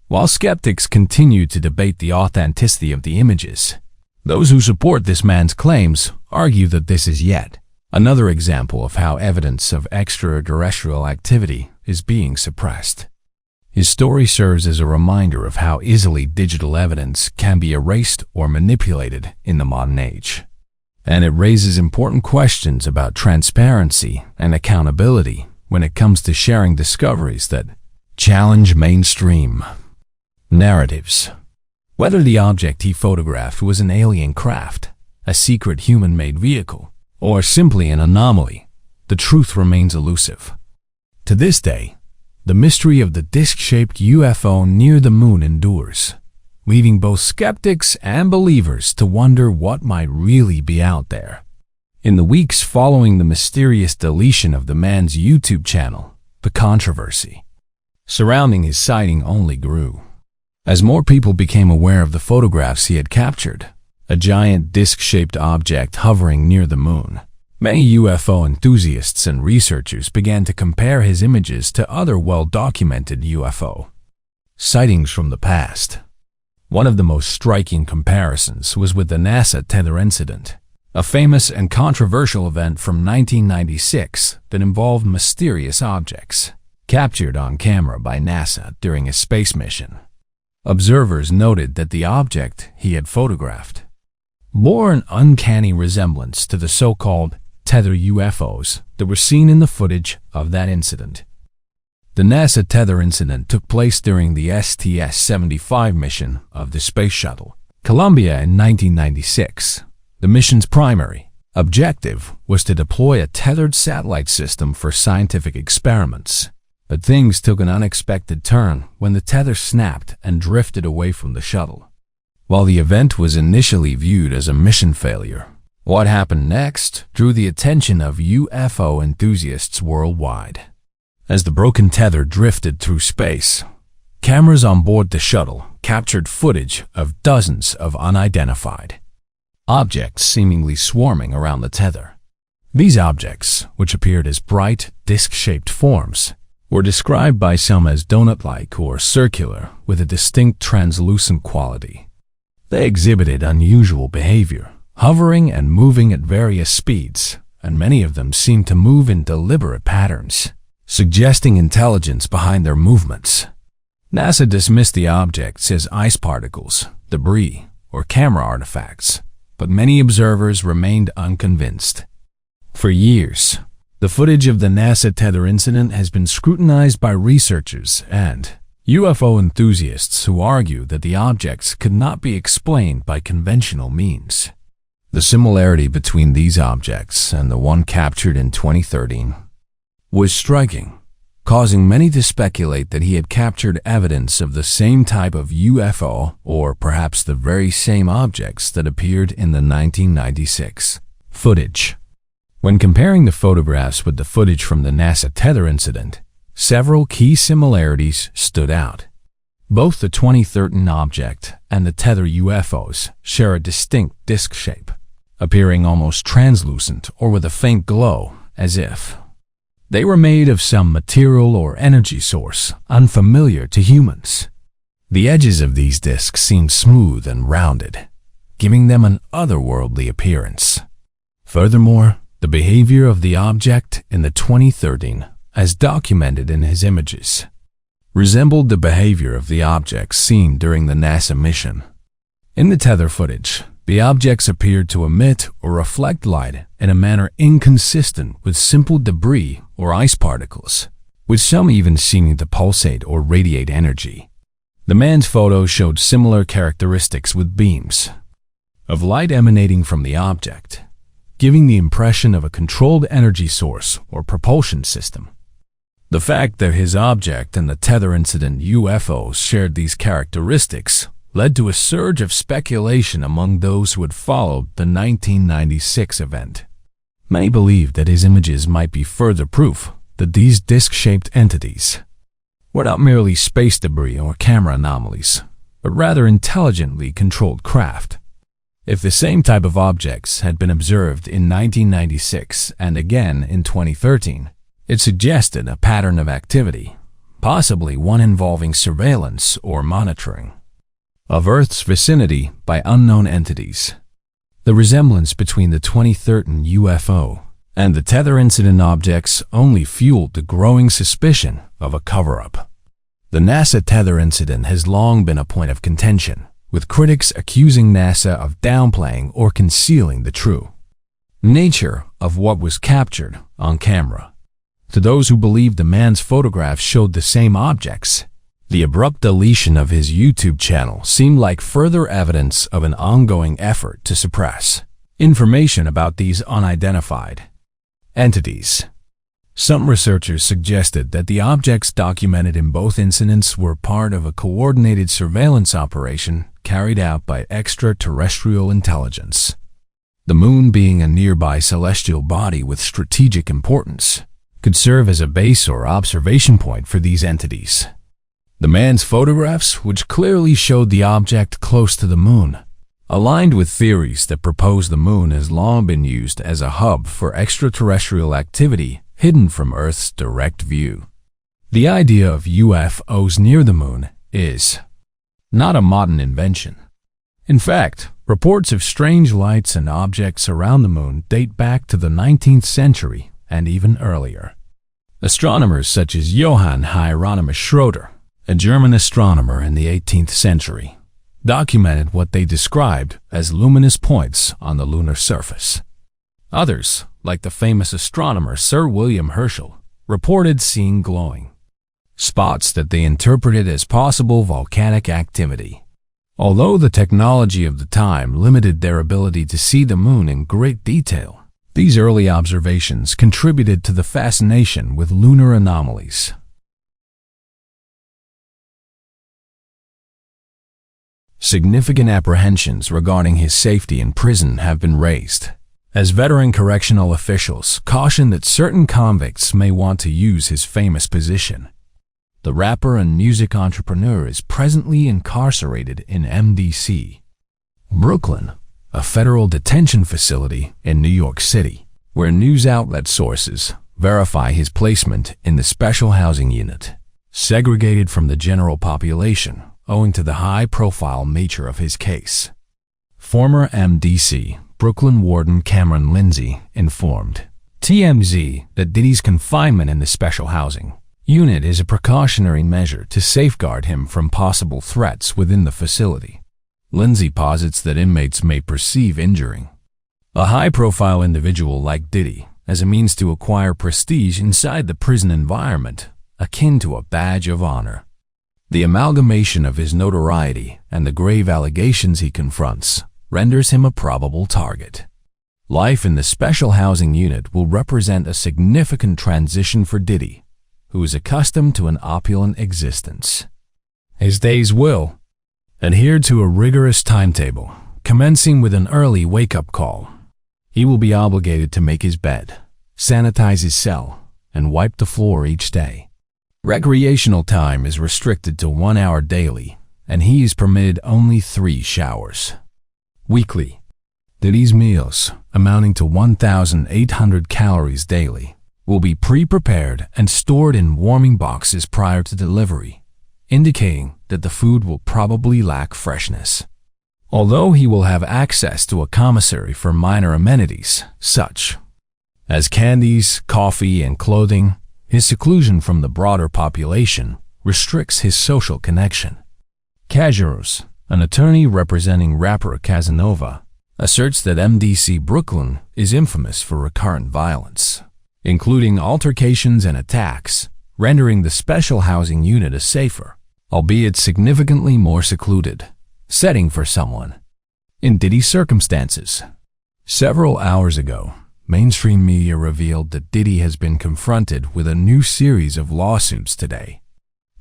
While skeptics continue to debate the authenticity of the images, those who support this man's claims argue that this is yet another example of how evidence of extraterrestrial activity is being suppressed. His story serves as a reminder of how easily digital evidence can be erased or manipulated in the modern age. And it raises important questions about transparency and accountability when it comes to sharing discoveries that challenge mainstream narratives. Whether the object he photographed was an alien craft, a secret human-made vehicle, or simply an anomaly, the truth remains elusive. To this day, the mystery of the disc-shaped UFO near the moon endures, leaving both skeptics and believers to wonder what might really be out there. In the weeks following the mysterious deletion of the man's YouTube channel, the controversy surrounding his sighting only grew. As more people became aware of the photographs he had captured, a giant disc-shaped object hovering near the moon, many UFO enthusiasts and researchers began to compare his images to other well-documented UFO sightings from the past. One of the most striking comparisons was with the NASA Tether incident, a famous and controversial event from 1996 that involved mysterious objects captured on camera by NASA during a space mission. Observers noted that the object he had photographed bore an uncanny resemblance to the so-called Tether UFOs that were seen in the footage of that incident. The NASA Tether incident took place during the STS-75 mission of the Space Shuttle Columbia in 1996. The mission's primary objective was to deploy a tethered satellite system for scientific experiments. But things took an unexpected turn when the tether snapped and drifted away from the shuttle. While the event was initially viewed as a mission failure, what happened next drew the attention of UFO enthusiasts worldwide. As the broken tether drifted through space, cameras on board the shuttle captured footage of dozens of unidentified objects seemingly swarming around the tether. These objects, which appeared as bright, disc-shaped forms, were described by some as donut-like or circular with a distinct translucent quality. They exhibited unusual behavior, hovering and moving at various speeds, and many of them seemed to move in deliberate patterns, suggesting intelligence behind their movements. NASA dismissed the objects as ice particles, debris, or camera artifacts, but many observers remained unconvinced. For years, the footage of the NASA tether incident has been scrutinized by researchers and UFO enthusiasts who argue that the objects could not be explained by conventional means. The similarity between these objects and the one captured in 2013 was striking, causing many to speculate that he had captured evidence of the same type of UFO or perhaps the very same objects that appeared in the 1996 footage. When comparing the photographs with the footage from the NASA tether incident, several key similarities stood out. Both the 2013 object and the tether UFOs share a distinct disc shape, appearing almost translucent or with a faint glow, as if they were made of some material or energy source unfamiliar to humans. The edges of these discs seemed smooth and rounded, giving them an otherworldly appearance. Furthermore, the behavior of the object in the 2013, as documented in his images, resembled the behavior of the objects seen during the NASA mission. In the tether footage, the objects appeared to emit or reflect light in a manner inconsistent with simple debris or ice particles, with some even seeming to pulsate or radiate energy. The man's photo showed similar characteristics with beams of light emanating from the object, giving the impression of a controlled energy source or propulsion system. The fact that his object and the tether incident UFOs shared these characteristics led to a surge of speculation among those who had followed the 1996 event. Many believed that his images might be further proof that these disc-shaped entities were not merely space debris or camera anomalies, but rather intelligently controlled craft. If the same type of objects had been observed in 1996 and again in 2013, it suggested a pattern of activity, possibly one involving surveillance or monitoring of Earth's vicinity by unknown entities. The resemblance between the 2013 UFO and the tether incident objects only fueled the growing suspicion of a cover-up. The NASA tether incident has long been a point of contention, with critics accusing NASA of downplaying or concealing the true nature of what was captured on camera. To those who believed the man's photographs showed the same objects, the abrupt deletion of his YouTube channel seemed like further evidence of an ongoing effort to suppress information about these unidentified entities. Some researchers suggested that the objects documented in both incidents were part of a coordinated surveillance operation carried out by extraterrestrial intelligence. The moon, being a nearby celestial body with strategic importance, could serve as a base or observation point for these entities. The man's photographs, which clearly showed the object close to the moon, aligned with theories that propose the moon has long been used as a hub for extraterrestrial activity hidden from Earth's direct view. The idea of UFOs near the moon is not a modern invention. In fact, reports of strange lights and objects around the moon date back to the 19th century and even earlier. Astronomers such as Johann Hieronymus Schroeder, a German astronomer in the 18th century, documented what they described as luminous points on the lunar surface. Others, like the famous astronomer Sir William Herschel, reported seeing glowing spots that they interpreted as possible volcanic activity. Although the technology of the time limited their ability to see the moon in great detail, these early observations contributed to the fascination with lunar anomalies. Significant apprehensions regarding his safety in prison have been raised, as veteran correctional officials caution that certain convicts may want to use his famous position. The rapper and music entrepreneur is presently incarcerated in MDC, Brooklyn, a federal detention facility in New York City, where news outlet sources verify his placement in the special housing unit, segregated from the general population owing to the high-profile nature of his case. Former MDC Brooklyn Warden Cameron Lindsay informed TMZ that Diddy's confinement in the special housing unit is a precautionary measure to safeguard him from possible threats within the facility. Lindsay posits that inmates may perceive injuring a high-profile individual like Diddy as a means to acquire prestige inside the prison environment, akin to a badge of honor. The amalgamation of his notoriety and the grave allegations he confronts renders him a probable target. Life in the special housing unit will represent a significant transition for Diddy, who is accustomed to an opulent existence. His days will adhere to a rigorous timetable, commencing with an early wake-up call. He will be obligated to make his bed, sanitize his cell, and wipe the floor each day. Recreational time is restricted to 1 hour daily, and he is permitted only 3 showers weekly. Diddy's meals, amounting to 1,800 calories daily, will be pre-prepared and stored in warming boxes prior to delivery, indicating that the food will probably lack freshness. Although he will have access to a commissary for minor amenities, such as candies, coffee, and clothing, his seclusion from the broader population restricts his social connection. Kajuros, an attorney representing rapper Casanova, asserts that MDC Brooklyn is infamous for recurrent violence, including altercations and attacks, rendering the special housing unit a safer, albeit significantly more secluded, setting for someone in Diddy's circumstances. Several hours ago, mainstream media revealed that Diddy has been confronted with a new series of lawsuits today.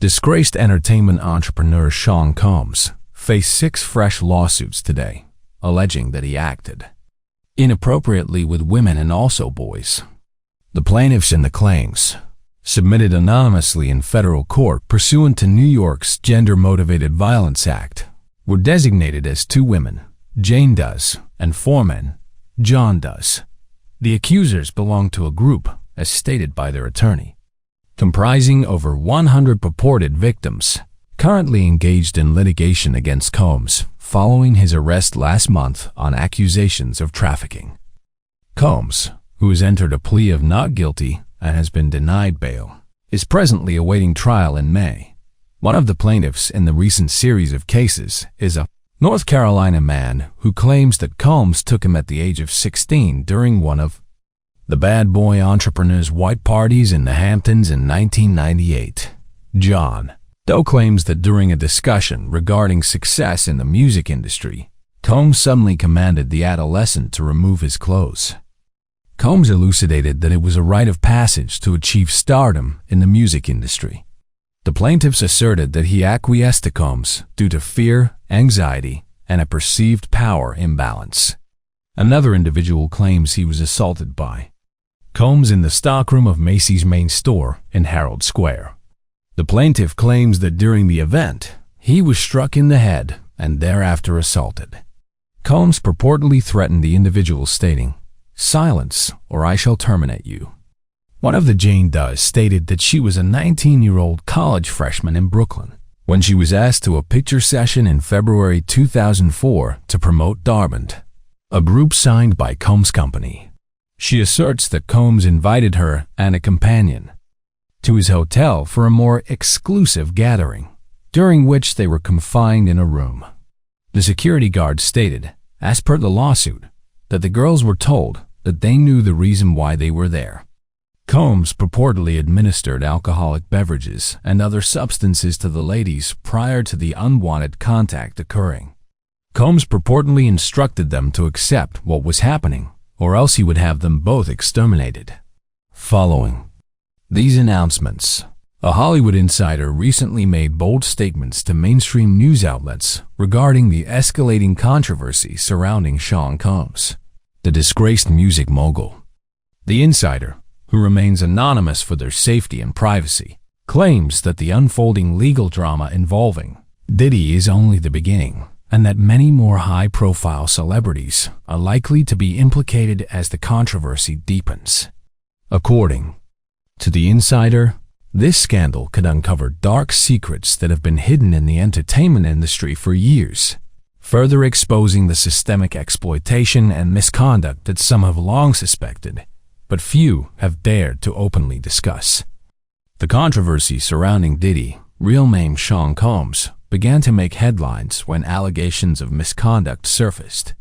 Disgraced entertainment entrepreneur Sean Combs faced 6 fresh lawsuits today, alleging that he acted inappropriately with women and also boys. The plaintiffs in the claims, submitted anonymously in federal court pursuant to New York's Gender-Motivated Violence Act, were designated as 2 women, Jane Does, and 4 men, John Does. The accusers belong to a group, as stated by their attorney, comprising over 100 purported victims, currently engaged in litigation against Combs following his arrest last month on accusations of trafficking. Combs, who has entered a plea of not guilty and has been denied bail, is presently awaiting trial in May. One of the plaintiffs in the recent series of cases is a North Carolina man who claims that Combs took him at the age of 16 during one of the bad boy entrepreneur's white parties in the Hamptons in 1998. John Doe claims that during a discussion regarding success in the music industry, Combs suddenly commanded the adolescent to remove his clothes. Combs elucidated that it was a rite of passage to achieve stardom in the music industry. The plaintiffs asserted that he acquiesced to Combs due to fear, anxiety, and a perceived power imbalance. Another individual claims he was assaulted by Combs in the stockroom of Macy's main store in Herald Square. The plaintiff claims that during the event, he was struck in the head and thereafter assaulted. Combs purportedly threatened the individual, stating, "Silence, or I shall terminate you." One of the Jane Does stated that she was a 19-year-old college freshman in Brooklyn when she was asked to a picture session in February 2004 to promote Darmond, a group signed by Combs' company. She asserts that Combs invited her and a companion to his hotel for a more exclusive gathering, during which they were confined in a room. The security guard stated, as per the lawsuit, that the girls were told that they knew the reason why they were there. Combs purportedly administered alcoholic beverages and other substances to the ladies prior to the unwanted contact occurring. Combs purportedly instructed them to accept what was happening, or else he would have them both exterminated. Following these announcements, A Hollywood insider recently made bold statements to mainstream news outlets regarding the escalating controversy surrounding Sean Combs, the disgraced music mogul. The insider, who remains anonymous for their safety and privacy, claims that the unfolding legal drama involving Diddy is only the beginning, and that many more high-profile celebrities are likely to be implicated as the controversy deepens. According to the insider, this scandal could uncover dark secrets that have been hidden in the entertainment industry for years, further exposing the systemic exploitation and misconduct that some have long suspected, but few have dared to openly discuss. The controversy surrounding Diddy, real name Sean Combs, began to make headlines when allegations of misconduct surfaced.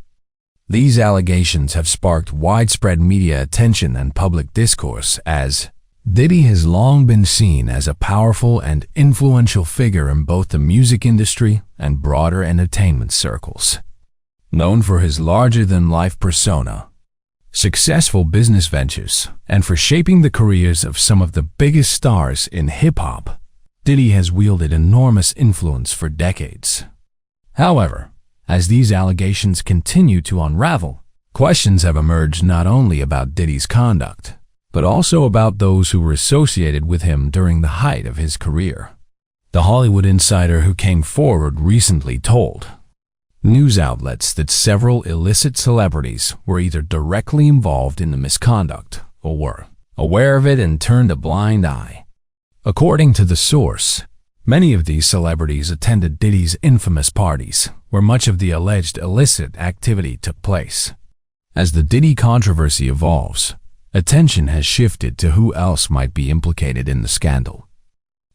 These allegations have sparked widespread media attention and public discourse as Diddy has long been seen as a powerful and influential figure in both the music industry and broader entertainment circles. Known for his larger-than-life persona, successful business ventures, and for shaping the careers of some of the biggest stars in hip-hop, Diddy has wielded enormous influence for decades. However, as these allegations continue to unravel, questions have emerged not only about Diddy's conduct, but also about those who were associated with him during the height of his career. The Hollywood insider who came forward recently told news outlets that several illicit celebrities were either directly involved in the misconduct or were aware of it and turned a blind eye. According to the source, many of these celebrities attended Diddy's infamous parties, where much of the alleged illicit activity took place. As the Diddy controversy evolves, attention has shifted to who else might be implicated in the scandal.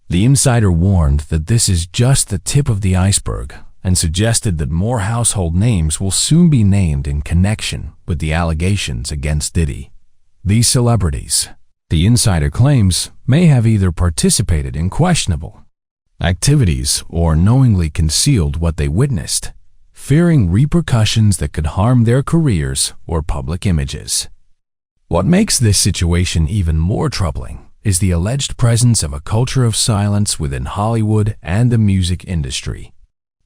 The insider warned that this is just the tip of the iceberg and suggested that more household names will soon be named in connection with the allegations against Diddy. These celebrities, the insider claims, may have either participated in questionable activities or knowingly concealed what they witnessed, fearing repercussions that could harm their careers or public images. What makes this situation even more troubling is the alleged presence of a culture of silence within Hollywood and the music industry.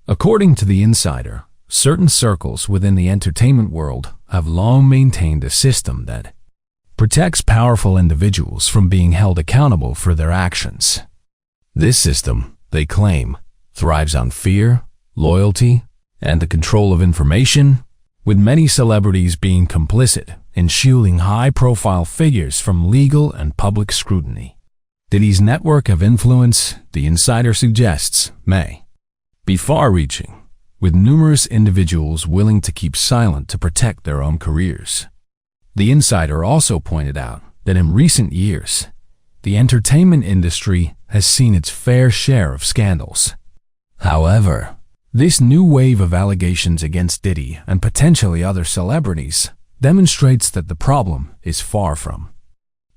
According to the insider, certain circles within the entertainment world have long maintained a system that protects powerful individuals from being held accountable for their actions. This system, they claim, thrives on fear, loyalty, and the control of information, with many celebrities being complicit in shielding high-profile figures from legal and public scrutiny. Diddy's network of influence, the insider suggests, may be far-reaching, with numerous individuals willing to keep silent to protect their own careers. The insider also pointed out that in recent years, the entertainment industry has seen its fair share of scandals. However, this new wave of allegations against Diddy and potentially other celebrities demonstrates that the problem is far from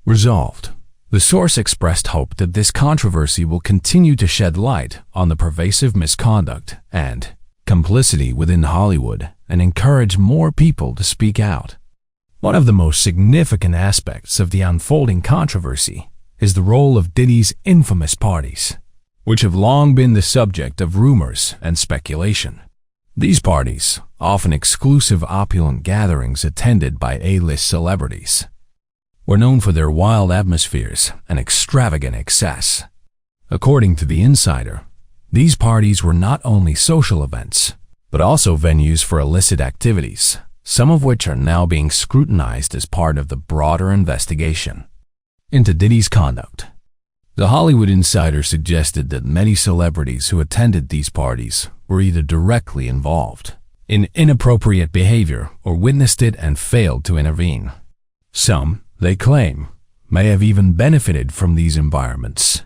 resolved. The source expressed hope that this controversy will continue to shed light on the pervasive misconduct and complicity within Hollywood and encourage more people to speak out. One of the most significant aspects of the unfolding controversy is the role of Diddy's infamous parties, which have long been the subject of rumors and speculation. These parties, often exclusive opulent gatherings attended by A-list celebrities, were known for their wild atmospheres and extravagant excess. According to the insider, these parties were not only social events, but also venues for illicit activities, some of which are now being scrutinized as part of the broader investigation into Diddy's conduct. The Hollywood insider suggested that many celebrities who attended these parties were either directly involved in inappropriate behavior or witnessed it and failed to intervene. Some, they claim, may have even benefited from these environments,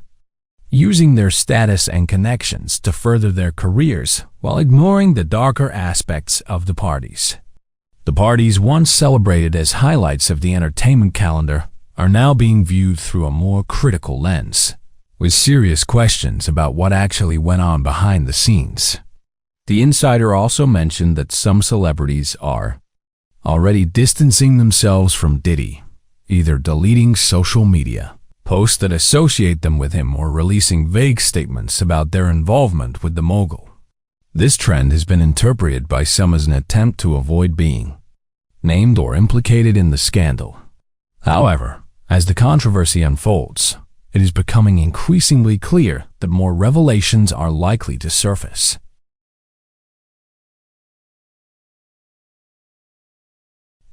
using their status and connections to further their careers while ignoring the darker aspects of the parties. The parties once celebrated as highlights of the entertainment calendar are now being viewed through a more critical lens, with serious questions about what actually went on behind the scenes. The insider also mentioned that some celebrities are already distancing themselves from Diddy, either deleting social media Posts that associate them with him or releasing vague statements about their involvement with the mogul. This trend has been interpreted by some as an attempt to avoid being named or implicated in the scandal. However, as the controversy unfolds, it is becoming increasingly clear that more revelations are likely to surface.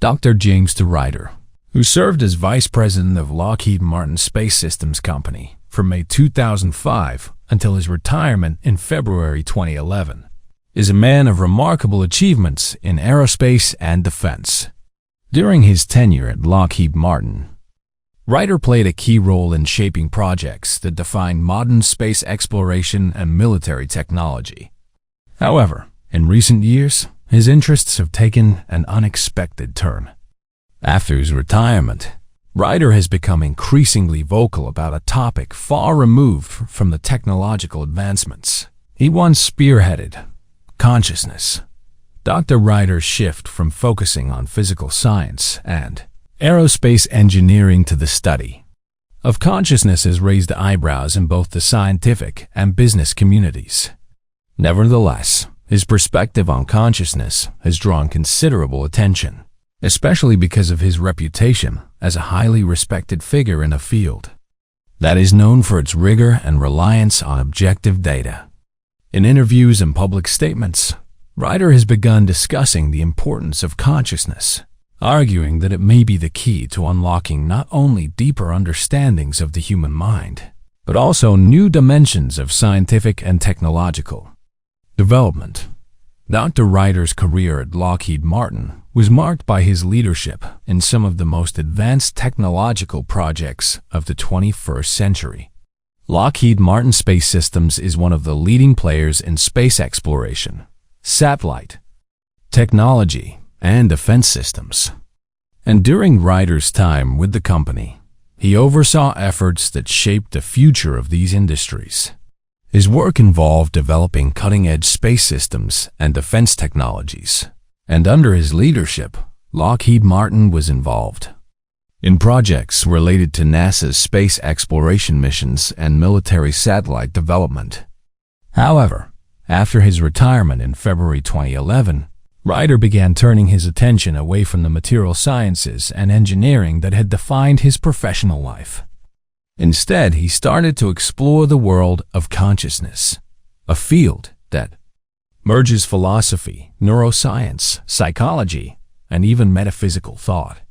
Dr. James de Ryder, who served as vice president of Lockheed Martin Space Systems Company from May 2005 until his retirement in February 2011, is a man of remarkable achievements in aerospace and defense. During his tenure at Lockheed Martin, Ryder played a key role in shaping projects that defined modern space exploration and military technology. However, in recent years, his interests have taken an unexpected turn. After his retirement, Ryder has become increasingly vocal about a topic far removed from the technological advancements he once spearheaded: consciousness. Dr. Ryder's shift from focusing on physical science and aerospace engineering to the study of consciousness has raised eyebrows in both the scientific and business communities. Nevertheless, his perspective on consciousness has drawn considerable attention, especially because of his reputation as a highly respected figure in a field that is known for its rigor and reliance on objective data. In interviews and public statements, Ryder has begun discussing the importance of consciousness, arguing that it may be the key to unlocking not only deeper understandings of the human mind, but also new dimensions of scientific and technological development. Dr. Ryder's career at Lockheed Martin was marked by his leadership in some of the most advanced technological projects of the 21st century. Lockheed Martin Space Systems is one of the leading players in space exploration, satellite technology, and defense systems. And during Ryder's time with the company, he oversaw efforts that shaped the future of these industries. His work involved developing cutting-edge space systems and defense technologies, and under his leadership, Lockheed Martin was involved in projects related to NASA's space exploration missions and military satellite development. However, after his retirement in February 2011, Ryder began turning his attention away from the material sciences and engineering that had defined his professional life. Instead, he started to explore the world of consciousness, a field that merges philosophy, neuroscience, psychology, and even metaphysical thought.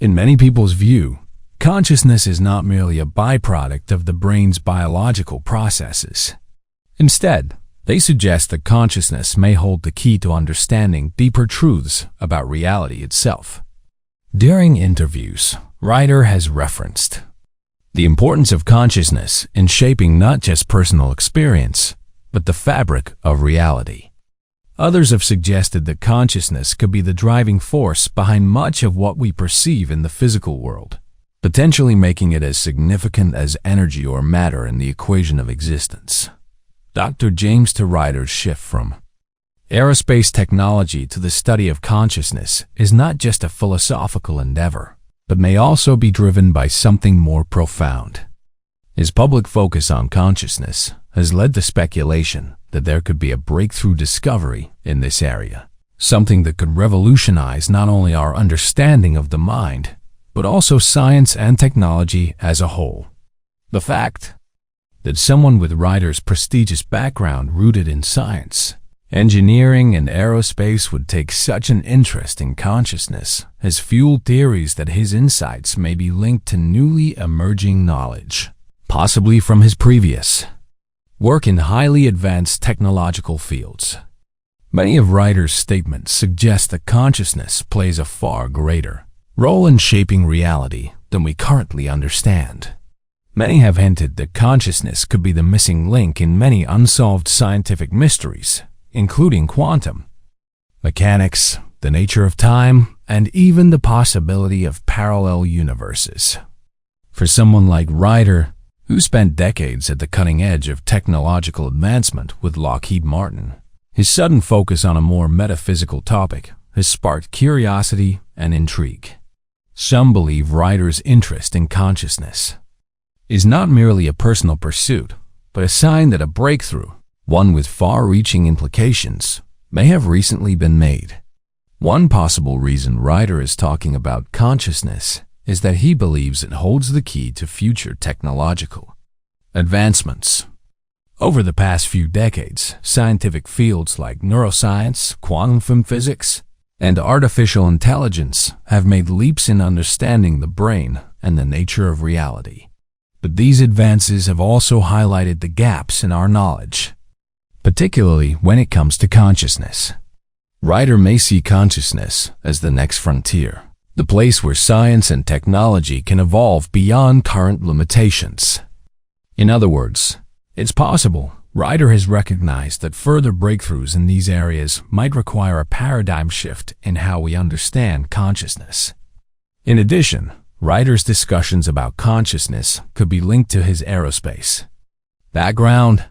In many people's view, consciousness is not merely a byproduct of the brain's biological processes. Instead, they suggest that consciousness may hold the key to understanding deeper truths about reality itself. During interviews, Ryder has referenced the importance of consciousness in shaping not just personal experience, but the fabric of reality. Others have suggested that consciousness could be the driving force behind much of what we perceive in the physical world, potentially making it as significant as energy or matter in the equation of existence. Dr. James de Ryder's shift from aerospace technology to the study of consciousness is not just a philosophical endeavor, but may also be driven by something more profound. His public focus on consciousness has led to speculation that there could be a breakthrough discovery in this area, something that could revolutionize not only our understanding of the mind, but also science and technology as a whole. The fact that someone with Ryder's prestigious background rooted in science, engineering, and aerospace would take such an interest in consciousness has fueled theories that his insights may be linked to newly emerging knowledge, possibly from his previous work in highly advanced technological fields. Many of Ryder's statements suggest that consciousness plays a far greater role in shaping reality than we currently understand. Many have hinted that consciousness could be the missing link in many unsolved scientific mysteries, including quantum mechanics, the nature of time, and even the possibility of parallel universes. For someone like Ryder, who spent decades at the cutting edge of technological advancement with Lockheed Martin, his sudden focus on a more metaphysical topic has sparked curiosity and intrigue. Some believe Ryder's interest in consciousness is not merely a personal pursuit, but a sign that a breakthrough, one with far-reaching implications, may have recently been made. One possible reason Ryder is talking about consciousness is that he believes it holds the key to future technological advancements. Over the past few decades, scientific fields like neuroscience, quantum physics, and artificial intelligence have made leaps in understanding the brain and the nature of reality. But these advances have also highlighted the gaps in our knowledge, particularly when it comes to consciousness. Ryder may see consciousness as the next frontier, the place where science and technology can evolve beyond current limitations. In other words, it's possible Ryder has recognized that further breakthroughs in these areas might require a paradigm shift in how we understand consciousness. In addition, Ryder's discussions about consciousness could be linked to his aerospace background.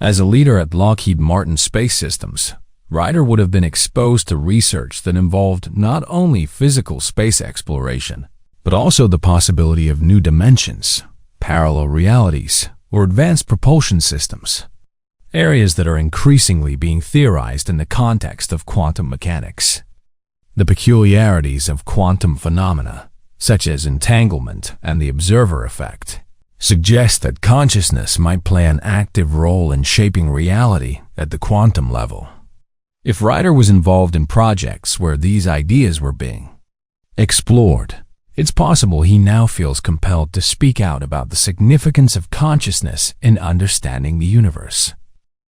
As a leader at Lockheed Martin Space Systems, Ryder would have been exposed to research that involved not only physical space exploration, but also the possibility of new dimensions, parallel realities, or advanced propulsion systems, areas that are increasingly being theorized in the context of quantum mechanics. The peculiarities of quantum phenomena, such as entanglement and the observer effect, suggest that consciousness might play an active role in shaping reality at the quantum level. If Ryder was involved in projects where these ideas were being explored, it's possible he now feels compelled to speak out about the significance of consciousness in understanding the universe.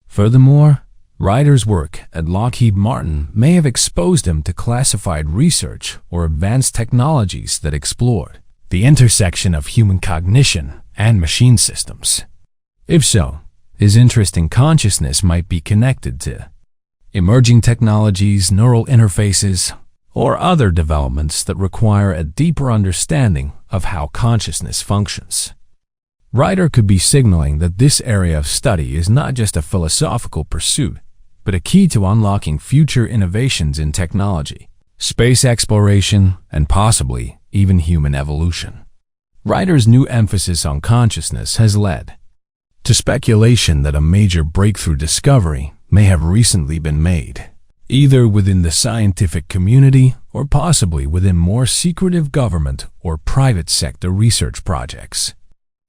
Furthermore, Ryder's work at Lockheed Martin may have exposed him to classified research or advanced technologies that explored the intersection of human cognition and machine systems. If so, his interest in consciousness might be connected to emerging technologies, neural interfaces, or other developments that require a deeper understanding of how consciousness functions. Ryder could be signaling that this area of study is not just a philosophical pursuit, but a key to unlocking future innovations in technology, space exploration, and possibly even human evolution. Ryder's new emphasis on consciousness has led to speculation that a major breakthrough discovery may have recently been made, either within the scientific community or possibly within more secretive government or private sector research projects.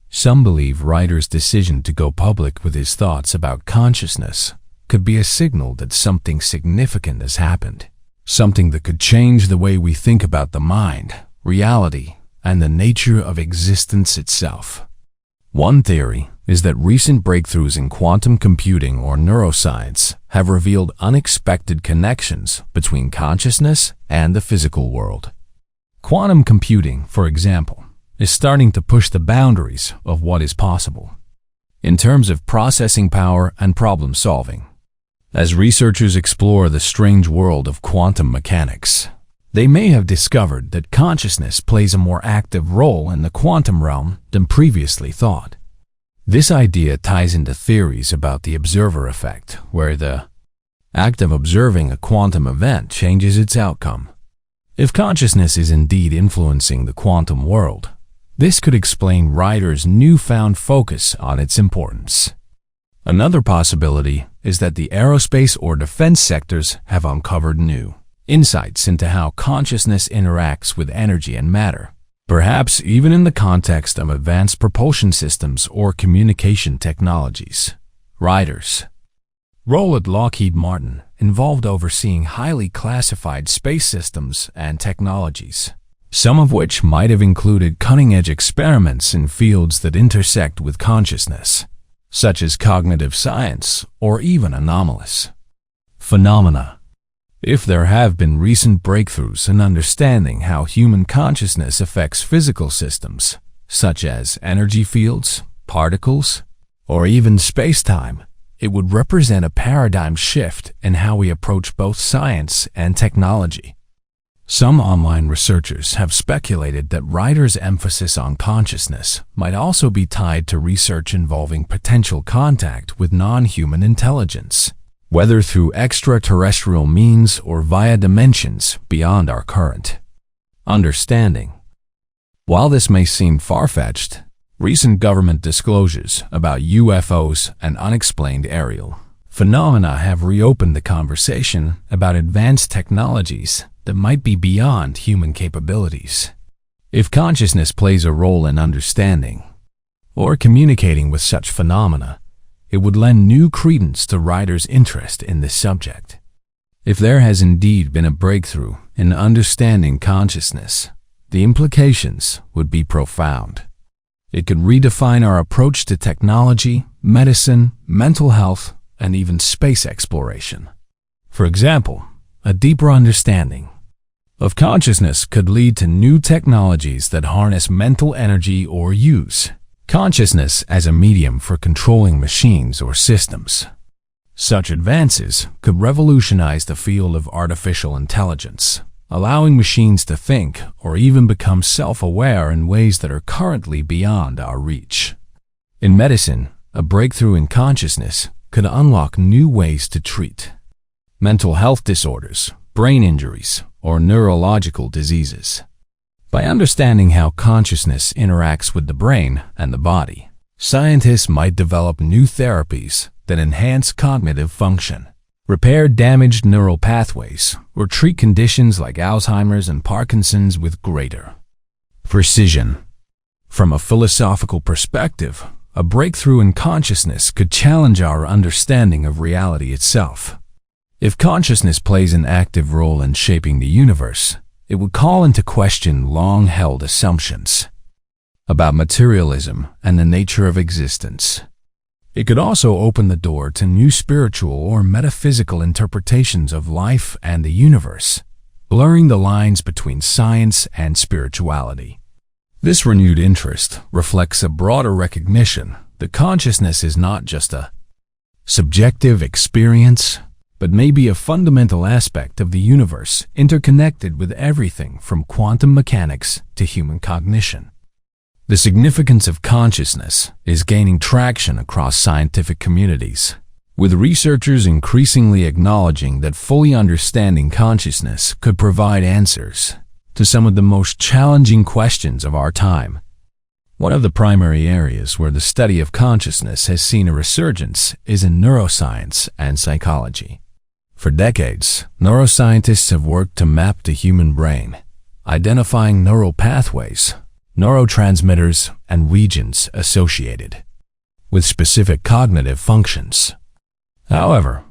Some believe Ryder's decision to go public with his thoughts about consciousness could be a signal that something significant has happened, something that could change the way we think about the mind, reality, and the nature of existence itself. One theory is that recent breakthroughs in quantum computing or neuroscience have revealed unexpected connections between consciousness and the physical world. Quantum computing, for example, is starting to push the boundaries of what is possible in terms of processing power and problem solving. As researchers explore the strange world of quantum mechanics, they may have discovered that consciousness plays a more active role in the quantum realm than previously thought. This idea ties into theories about the observer effect, where the act of observing a quantum event changes its outcome. If consciousness is indeed influencing the quantum world, this could explain Ryder's newfound focus on its importance. Another possibility is that the aerospace or defense sectors have uncovered new insights into how consciousness interacts with energy and matter, perhaps even in the context of advanced propulsion systems or communication technologies. Ryder's role at Lockheed Martin involved overseeing highly classified space systems and technologies, some of which might have included cutting-edge experiments in fields that intersect with consciousness, such as cognitive science or even anomalous phenomena. If there have been recent breakthroughs in understanding how human consciousness affects physical systems, such as energy fields, particles, or even space-time, it would represent a paradigm shift in how we approach both science and technology. Some online researchers have speculated that Ryder's emphasis on consciousness might also be tied to research involving potential contact with non-human intelligence, whether through extraterrestrial means or via dimensions beyond our current understanding. While this may seem far-fetched, Recent government disclosures about UFOs and unexplained aerial phenomena have reopened the conversation about advanced technologies that might be beyond human capabilities. If consciousness plays a role in understanding or communicating with such phenomena, it would lend new credence to writers' interest in this subject. If there has indeed been a breakthrough in understanding consciousness, the implications would be profound. It could redefine our approach to technology, medicine, mental health, and even space exploration. For example, a deeper understanding of consciousness could lead to new technologies that harness mental energy or use consciousness as a medium for controlling machines or systems. Such advances could revolutionize the field of artificial intelligence, allowing machines to think or even become self-aware in ways that are currently beyond our reach. In medicine, a breakthrough in consciousness could unlock new ways to treat mental health disorders, brain injuries, or neurological diseases. By understanding how consciousness interacts with the brain and the body, scientists might develop new therapies that enhance cognitive function, repair damaged neural pathways, or treat conditions like Alzheimer's and Parkinson's with greater precision. From a philosophical perspective, a breakthrough in consciousness could challenge our understanding of reality itself. If consciousness plays an active role in shaping the universe, it would call into question long-held assumptions about materialism and the nature of existence. It could also open the door to new spiritual or metaphysical interpretations of life and the universe, blurring the lines between science and spirituality. This renewed interest reflects a broader recognition that consciousness is not just a subjective experience, but may be a fundamental aspect of the universe interconnected with everything from quantum mechanics to human cognition. The significance of consciousness is gaining traction across scientific communities, with researchers increasingly acknowledging that fully understanding consciousness could provide answers to some of the most challenging questions of our time. One of the primary areas where the study of consciousness has seen a resurgence is in neuroscience and psychology. For decades, neuroscientists have worked to map the human brain, identifying neural pathways, neurotransmitters, and regions associated with specific cognitive functions. However,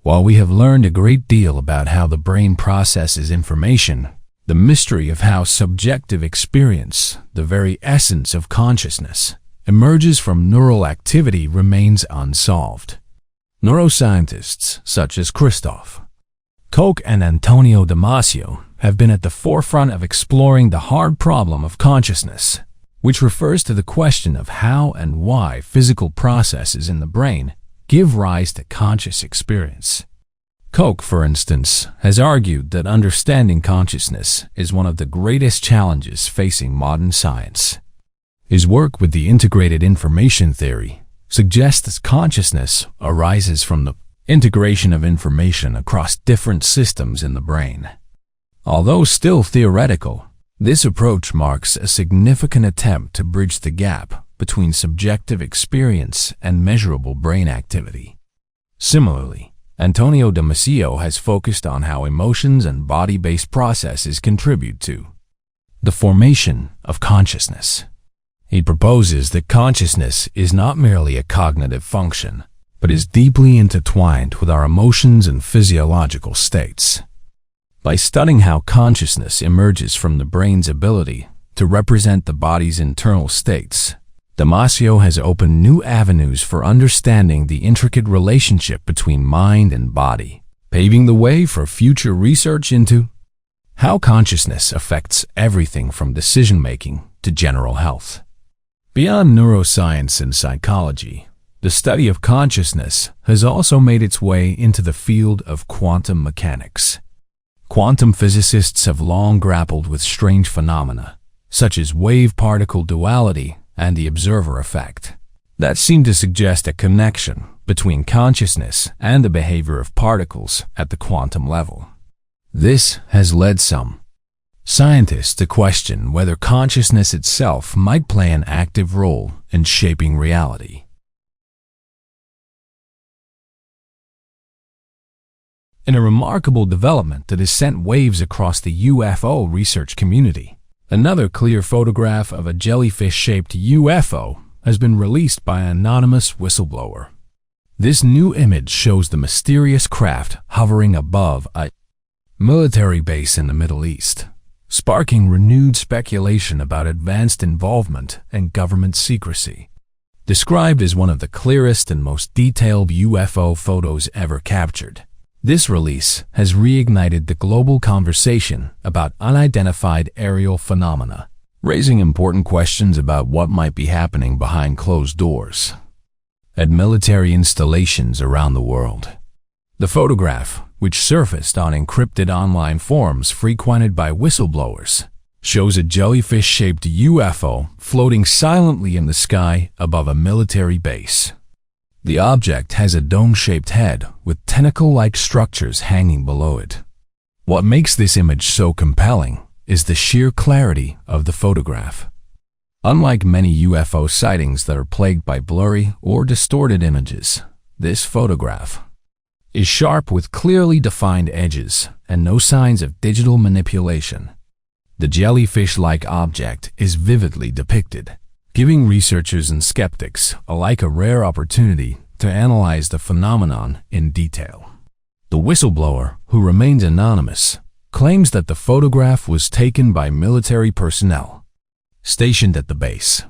while we have learned a great deal about how the brain processes information, the mystery of how subjective experience, the very essence of consciousness, emerges from neural activity remains unsolved. Neuroscientists such as Christoph Koch and Antonio Damasio have been at the forefront of exploring the hard problem of consciousness, which refers to the question of how and why physical processes in the brain give rise to conscious experience. Koch, for instance, has argued that understanding consciousness is one of the greatest challenges facing modern science. His work with the integrated information theory suggests that consciousness arises from the integration of information across different systems in the brain. Although still theoretical, this approach marks a significant attempt to bridge the gap between subjective experience and measurable brain activity. Similarly, Antonio Damasio has focused on how emotions and body-based processes contribute to the formation of consciousness. He proposes that consciousness is not merely a cognitive function, but is deeply intertwined with our emotions and physiological states. By studying how consciousness emerges from the brain's ability to represent the body's internal states, Damasio has opened new avenues for understanding the intricate relationship between mind and body, paving the way for future research into how consciousness affects everything from decision-making to general health. Beyond neuroscience and psychology, the study of consciousness has also made its way into the field of quantum mechanics. Quantum physicists have long grappled with strange phenomena, such as wave-particle duality and the observer effect, that seem to suggest a connection between consciousness and the behavior of particles at the quantum level. This has led some scientists to question whether consciousness itself might play an active role in shaping reality. In a remarkable development that has sent waves across the UFO research community, another clear photograph of a jellyfish-shaped UFO has been released by an anonymous whistleblower. This new image shows the mysterious craft hovering above a military base in the Middle East, sparking renewed speculation about advanced involvement and government secrecy. Described as one of the clearest and most detailed UFO photos ever captured, this release has reignited the global conversation about unidentified aerial phenomena, raising important questions about what might be happening behind closed doors at military installations around the world. The photograph, which surfaced on encrypted online forums frequented by whistleblowers, shows a jellyfish-shaped UFO floating silently in the sky above a military base. The object has a dome-shaped head with tentacle-like structures hanging below it. What makes this image so compelling is the sheer clarity of the photograph. Unlike many UFO sightings that are plagued by blurry or distorted images, this photograph is sharp with clearly defined edges and no signs of digital manipulation. The jellyfish-like object is vividly depicted, giving researchers and skeptics alike a rare opportunity to analyze the phenomenon in detail. The whistleblower, who remains anonymous, claims that the photograph was taken by military personnel stationed at the base.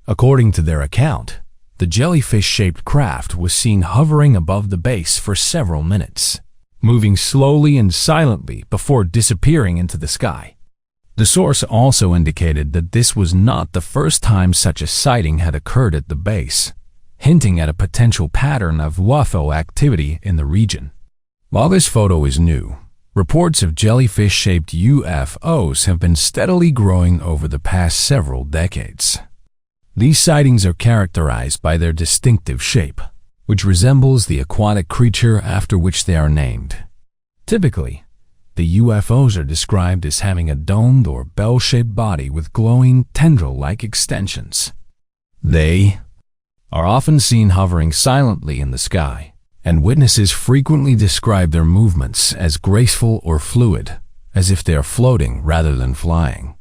According to their account, the jellyfish-shaped craft was seen hovering above the base for several minutes, moving slowly and silently before disappearing into the sky. The source also indicated that this was not the first time such a sighting had occurred at the base, hinting at a potential pattern of UFO activity in the region. While this photo is new, reports of jellyfish-shaped UFOs have been steadily growing over the past several decades. These sightings are characterized by their distinctive shape, which resembles the aquatic creature after which they are named. Typically, the UFOs are described as having a domed or bell-shaped body with glowing tendril-like extensions. They are often seen hovering silently in the sky, and witnesses frequently describe their movements as graceful or fluid, as if they are floating rather than flying.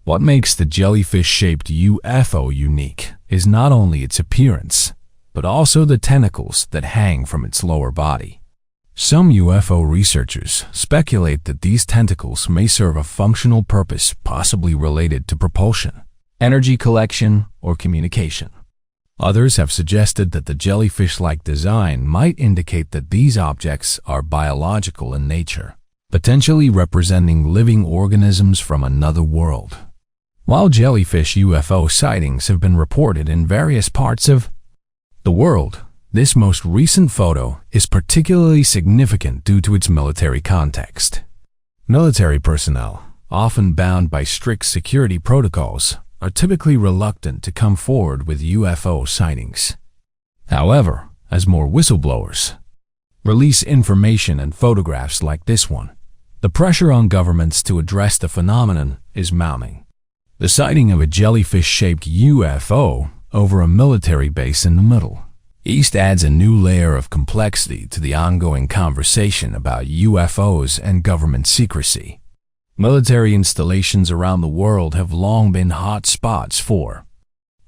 What makes the jellyfish-shaped UFO unique is not only its appearance, but also the tentacles that hang from its lower body. Some UFO researchers speculate that these tentacles may serve a functional purpose possibly related to propulsion, energy collection, or communication. Others have suggested that the jellyfish-like design might indicate that these objects are biological in nature, potentially representing living organisms from another world. While jellyfish UFO sightings have been reported in various parts of the world, this most recent photo is particularly significant due to its military context. Military personnel, often bound by strict security protocols, are typically reluctant to come forward with UFO sightings. However, as more whistleblowers release information and photographs like this one, the pressure on governments to address the phenomenon is mounting. The sighting of a jellyfish-shaped UFO over a military base in the Middle East adds a new layer of complexity to the ongoing conversation about UFOs and government secrecy. Military installations around the world have long been hot spots for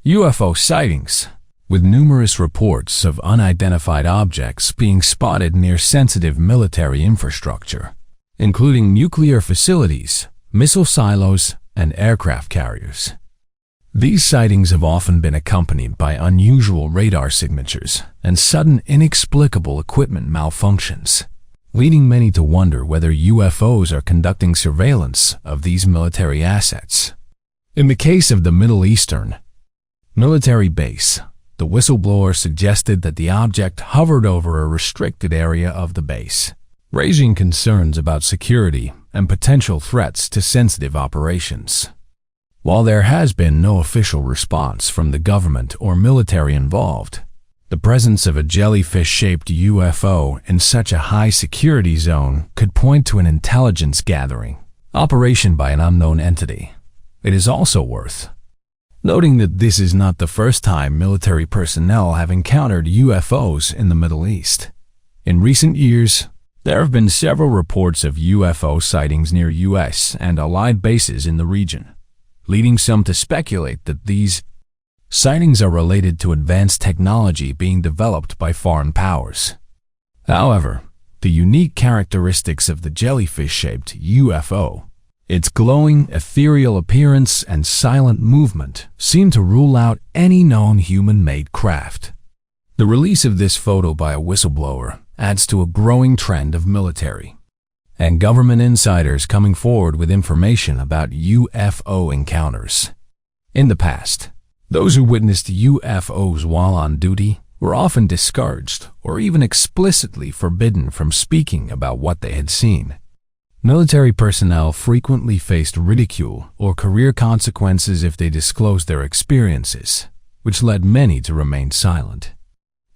UFO sightings, with numerous reports of unidentified objects being spotted near sensitive military infrastructure, including nuclear facilities, missile silos, and aircraft carriers. These sightings have often been accompanied by unusual radar signatures and sudden inexplicable equipment malfunctions, leading many to wonder whether UFOs are conducting surveillance of these military assets. In the case of the Middle Eastern military base, the whistleblower suggested that the object hovered over a restricted area of the base, raising concerns about security and potential threats to sensitive operations. While there has been no official response from the government or military involved, the presence of a jellyfish-shaped UFO in such a high-security zone could point to an intelligence gathering operation by an unknown entity. It is also worth noting that this is not the first time military personnel have encountered UFOs in the Middle East. In recent years, there have been several reports of UFO sightings near U.S. and allied bases in the region, leading some to speculate that these sightings are related to advanced technology being developed by foreign powers. However, the unique characteristics of the jellyfish-shaped UFO, its glowing, ethereal appearance and silent movement, seem to rule out any known human-made craft. The release of this photo by a whistleblower adds to a growing trend of military and government insiders coming forward with information about UFO encounters. In the past, those who witnessed UFOs while on duty were often discouraged or even explicitly forbidden from speaking about what they had seen. Military personnel frequently faced ridicule or career consequences if they disclosed their experiences, which led many to remain silent.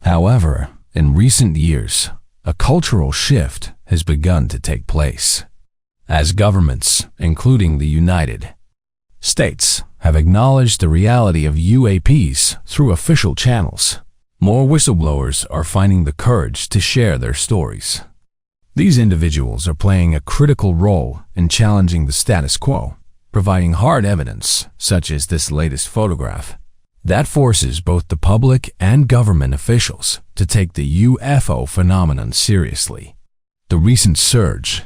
However, in recent years, a cultural shift has begun to take place, as governments, including the United States, have acknowledged the reality of UAPs through official channels. More whistleblowers are finding the courage to share their stories. These individuals are playing a critical role in challenging the status quo, providing hard evidence, such as this latest photograph, that forces both the public and government officials to take the UFO phenomenon seriously. The recent surge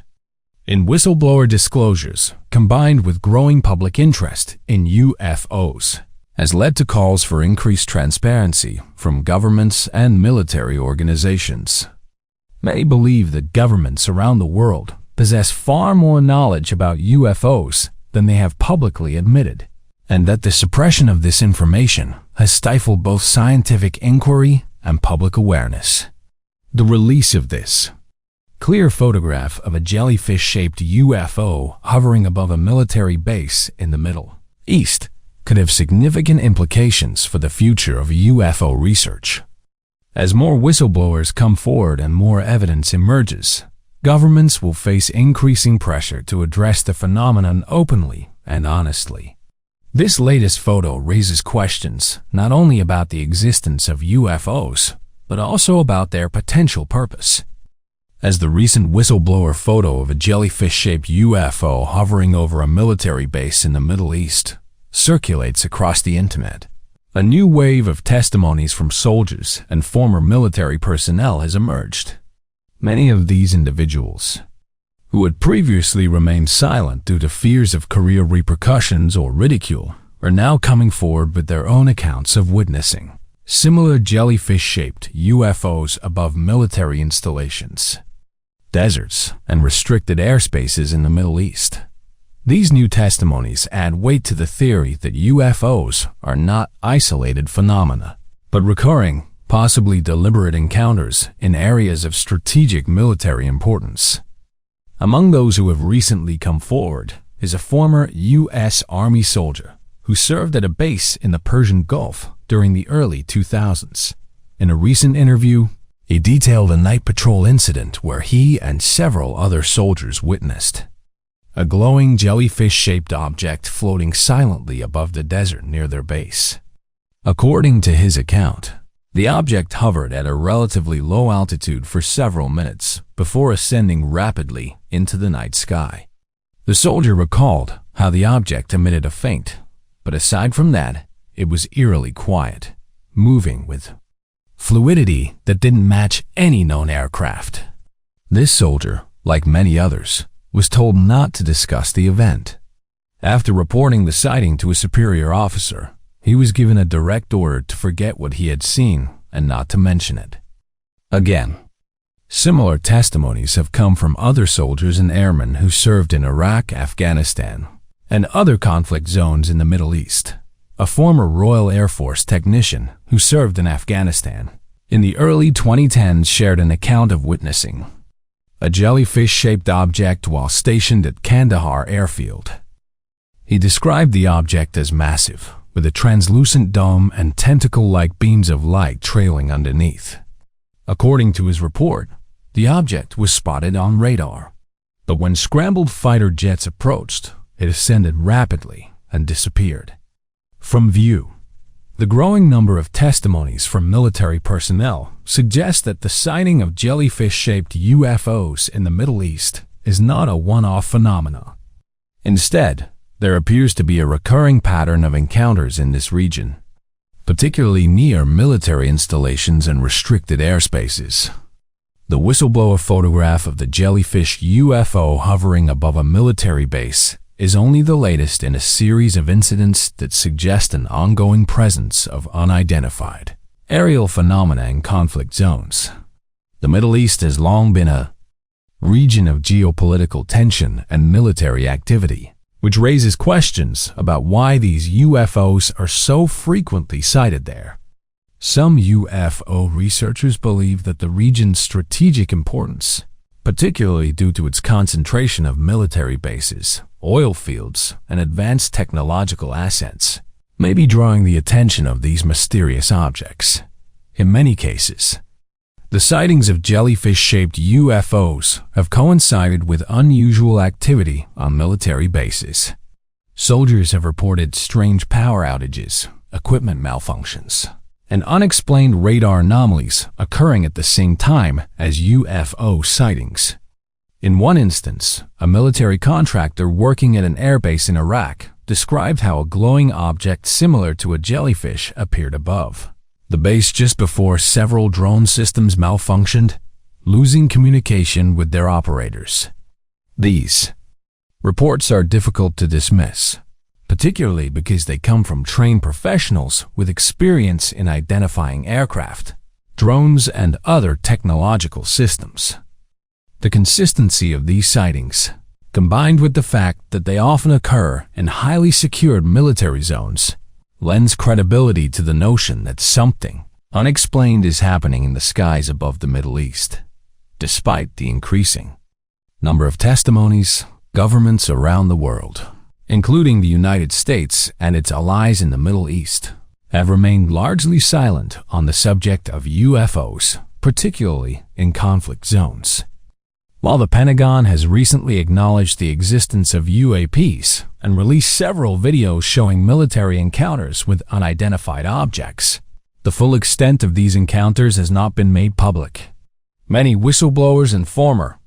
in whistleblower disclosures, combined with growing public interest in UFOs, has led to calls for increased transparency from governments and military organizations. Many believe that governments around the world possess far more knowledge about UFOs than they have publicly admitted, and that the suppression of this information has stifled both scientific inquiry and public awareness. The release of this clear photograph of a jellyfish-shaped UFO hovering above a military base in the Middle East could have significant implications for the future of UFO research. As more whistleblowers come forward and more evidence emerges, governments will face increasing pressure to address the phenomenon openly and honestly. This latest photo raises questions not only about the existence of UFOs, but also about their potential purpose. As the recent whistleblower photo of a jellyfish-shaped UFO hovering over a military base in the Middle East circulates across the internet, a new wave of testimonies from soldiers and former military personnel has emerged. Many of these individuals, who had previously remained silent due to fears of career repercussions or ridicule, are now coming forward with their own accounts of witnessing similar jellyfish-shaped UFOs above military installations, deserts, and restricted airspaces in the Middle East. These new testimonies add weight to the theory that UFOs are not isolated phenomena, but recurring, possibly deliberate encounters in areas of strategic military importance. Among those who have recently come forward is a former U.S. Army soldier who served at a base in the Persian Gulf during the early 2000s. In a recent interview, he detailed a night patrol incident where he and several other soldiers witnessed a glowing jellyfish-shaped object floating silently above the desert near their base. According to his account, the object hovered at a relatively low altitude for several minutes before ascending rapidly into the night sky. The soldier recalled how the object emitted a faint, but aside from that, it was eerily quiet, moving with fluidity that didn't match any known aircraft. This soldier, like many others, was told not to discuss the event. After reporting the sighting to a superior officer, he was given a direct order to forget what he had seen and not to mention it. Again, similar testimonies have come from other soldiers and airmen who served in Iraq, Afghanistan, and other conflict zones in the Middle East. A former Royal Air Force technician who served in Afghanistan in the early 2010s shared an account of witnessing a jellyfish-shaped object while stationed at Kandahar airfield. He described the object as massive, with a translucent dome and tentacle-like beams of light trailing underneath. According to his report, the object was spotted on radar, But when scrambled fighter jets approached, it ascended rapidly and disappeared from view. The growing number of testimonies from military personnel suggests that the sighting of jellyfish-shaped UFOs in the Middle East is not a one-off phenomenon. Instead, there appears to be a recurring pattern of encounters in this region, particularly near military installations and restricted airspaces. The whistleblower photograph of the jellyfish UFO hovering above a military base is only the latest in a series of incidents that suggest an ongoing presence of unidentified aerial phenomena in conflict zones. The Middle East has long been a region of geopolitical tension and military activity, which raises questions about why these UFOs are so frequently sighted there. Some UFO researchers believe that the region's strategic importance, particularly due to its concentration of military bases, oil fields, and advanced technological assets, may be drawing the attention of these mysterious objects. In many cases, the sightings of jellyfish-shaped UFOs have coincided with unusual activity on military bases. Soldiers have reported strange power outages, equipment malfunctions, and unexplained radar anomalies occurring at the same time as UFO sightings. In one instance, a military contractor working at an airbase in Iraq described how a glowing object similar to a jellyfish appeared above the base just before several drone systems malfunctioned, losing communication with their operators. These reports are difficult to dismiss, particularly because they come from trained professionals with experience in identifying aircraft, drones, and other technological systems. The consistency of these sightings, combined with the fact that they often occur in highly secured military zones, lends credibility to the notion that something unexplained is happening in the skies above the Middle East. Despite the increasing number of testimonies, governments around the world, including the United States and its allies in the Middle East, have remained largely silent on the subject of UFOs, particularly in conflict zones. While the Pentagon has recently acknowledged the existence of UAPs and released several videos showing military encounters with unidentified objects, the full extent of these encounters has not been made public. Many whistleblowers and former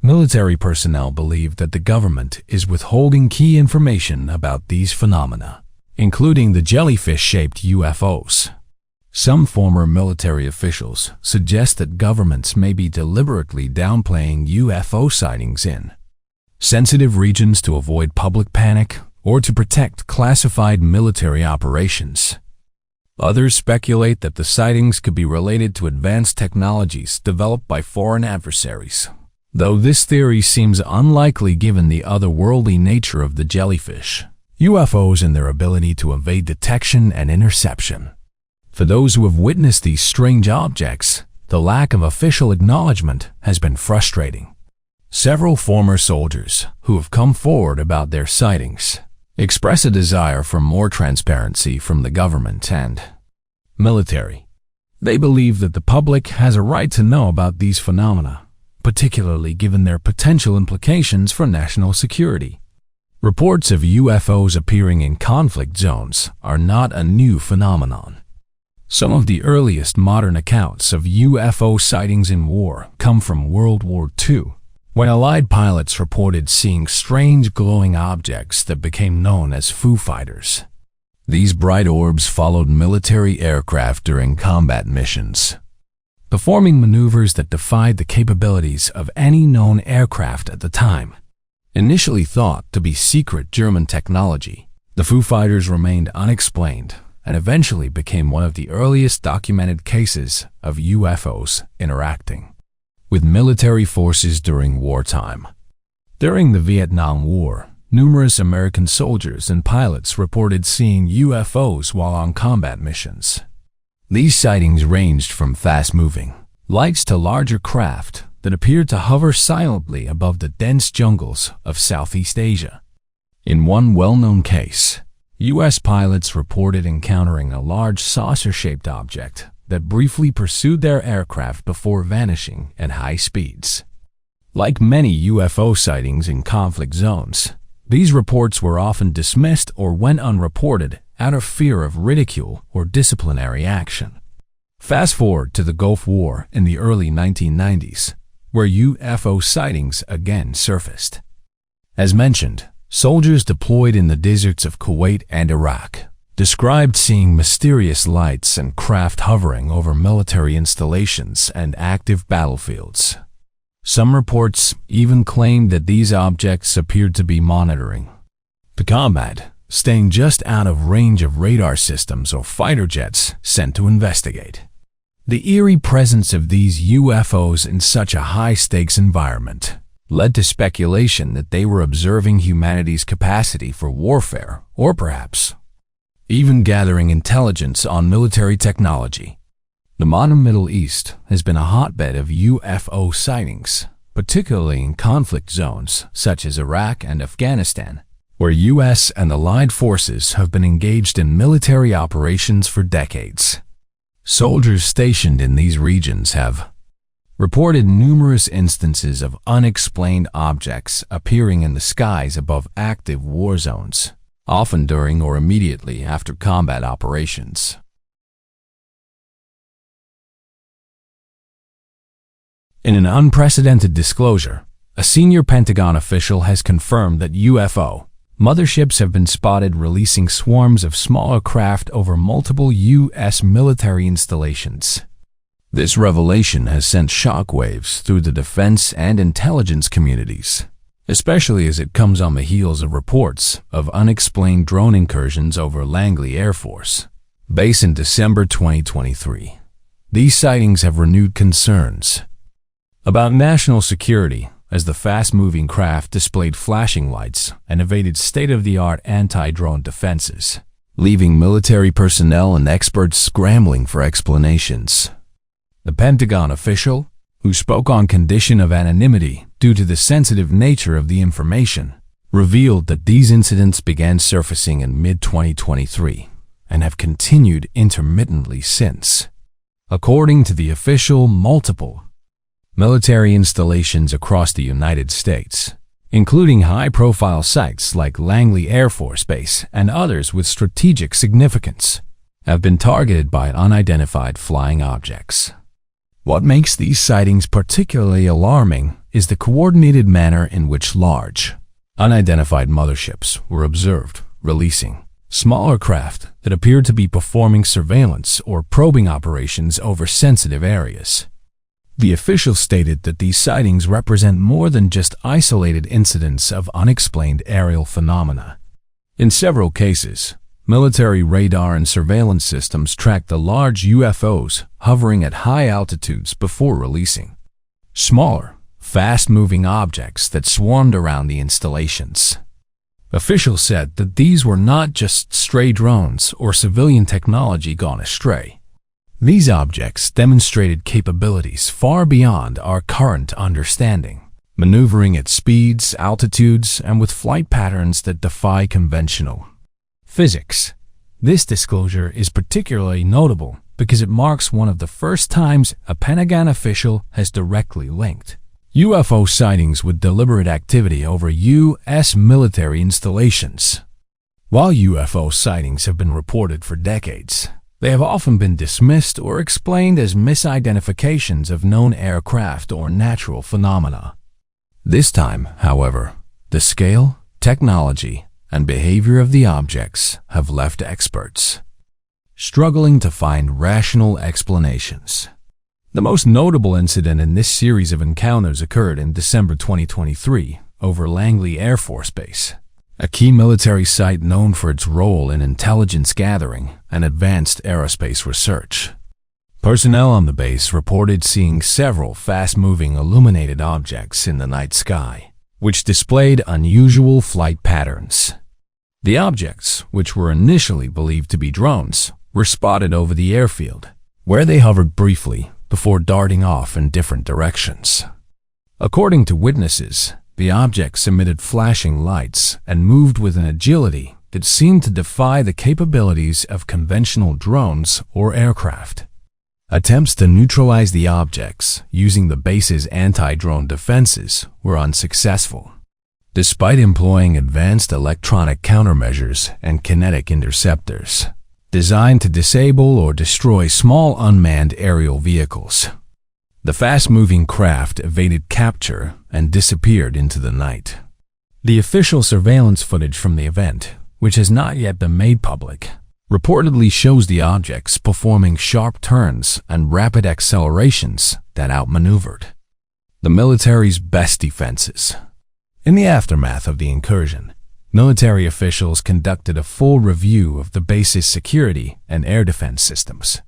military personnel believe that the government is withholding key information about these phenomena, including the jellyfish-shaped UFOs. Some former military officials suggest that governments may be deliberately downplaying UFO sightings in sensitive regions to avoid public panic or to protect classified military operations. Others speculate that the sightings could be related to advanced technologies developed by foreign adversaries, though this theory seems unlikely given the otherworldly nature of the jellyfish UFOs and their ability to evade detection and interception. For those who have witnessed these strange objects, the lack of official acknowledgement has been frustrating. Several former soldiers who have come forward about their sightings express a desire for more transparency from the government and military. They believe that the public has a right to know about these phenomena, particularly given their potential implications for national security. Reports of UFOs appearing in conflict zones are not a new phenomenon. Some of the earliest modern accounts of UFO sightings in war come from World War II, when Allied pilots reported seeing strange glowing objects that became known as Foo Fighters. These bright orbs followed military aircraft during combat missions, performing maneuvers that defied the capabilities of any known aircraft at the time. Initially thought to be secret German technology, the Foo Fighters remained unexplained and eventually became one of the earliest documented cases of UFOs interacting with military forces during wartime. During the Vietnam War, numerous American soldiers and pilots reported seeing UFOs while on combat missions. These sightings ranged from fast-moving lights to larger craft that appeared to hover silently above the dense jungles of Southeast Asia. In one well-known case, U.S. pilots reported encountering a large saucer-shaped object that briefly pursued their aircraft before vanishing at high speeds. Like many UFO sightings in conflict zones, these reports were often dismissed or went unreported out of fear of ridicule or disciplinary action. Fast forward to the Gulf War in the early 1990s, where UFO sightings again surfaced. As mentioned, soldiers deployed in the deserts of Kuwait and Iraq described seeing mysterious lights and craft hovering over military installations and active battlefields. Some reports even claimed that these objects appeared to be monitoring the combat, staying just out of range of radar systems or fighter jets sent to investigate. The eerie presence of these UFOs in such a high-stakes environment led to speculation that they were observing humanity's capacity for warfare, or perhaps even gathering intelligence on military technology. The modern Middle East has been a hotbed of UFO sightings, particularly in conflict zones such as Iraq and Afghanistan, where U.S. and allied forces have been engaged in military operations for decades. Soldiers stationed in these regions have reported numerous instances of unexplained objects appearing in the skies above active war zones, often during or immediately after combat operations. In an unprecedented disclosure, a senior Pentagon official has confirmed that UFO motherships have been spotted releasing swarms of smaller craft over multiple U.S. military installations. This revelation has sent shockwaves through the defense and intelligence communities, especially as it comes on the heels of reports of unexplained drone incursions over Langley Air Force Base in December 2023. These sightings have renewed concerns about national security, as the fast-moving craft displayed flashing lights and evaded state-of-the-art anti-drone defenses, leaving military personnel and experts scrambling for explanations. The Pentagon official, who spoke on condition of anonymity due to the sensitive nature of the information, revealed that these incidents began surfacing in mid-2023 and have continued intermittently since. According to the official, multiple military installations across the United States, including high-profile sites like Langley Air Force Base and others with strategic significance, have been targeted by unidentified flying objects. What makes these sightings particularly alarming is the coordinated manner in which large, unidentified motherships were observed releasing smaller craft that appeared to be performing surveillance or probing operations over sensitive areas. The official stated that these sightings represent more than just isolated incidents of unexplained aerial phenomena. In several cases, military radar and surveillance systems tracked the large UFOs hovering at high altitudes before releasing smaller, fast-moving objects that swarmed around the installations. Officials said that these were not just stray drones or civilian technology gone astray. These objects demonstrated capabilities far beyond our current understanding, maneuvering at speeds, altitudes, and with flight patterns that defy conventional physics. This disclosure is particularly notable because it marks one of the first times a Pentagon official has directly linked UFO sightings with deliberate activity over U.S. military installations. While UFO sightings have been reported for decades, they have often been dismissed or explained as misidentifications of known aircraft or natural phenomena. This time, however, the scale, technology, and behavior of the objects have left experts struggling to find rational explanations. The most notable incident in this series of encounters occurred in December 2023 over Langley Air Force Base, a key military site known for its role in intelligence gathering and advanced aerospace research. Personnel on the base reported seeing several fast-moving illuminated objects in the night sky, which displayed unusual flight patterns. The objects, which were initially believed to be drones, were spotted over the airfield, where they hovered briefly before darting off in different directions. According to witnesses, the objects emitted flashing lights and moved with an agility that seemed to defy the capabilities of conventional drones or aircraft. Attempts to neutralize the objects using the base's anti-drone defenses were unsuccessful, despite employing advanced electronic countermeasures and kinetic interceptors designed to disable or destroy small unmanned aerial vehicles. The fast-moving craft evaded capture and disappeared into the night. The official surveillance footage from the event, which has not yet been made public, reportedly shows the objects performing sharp turns and rapid accelerations that outmaneuvered the military's best defenses. In the aftermath of the incursion, military officials conducted a full review of the base's security and air defense systems.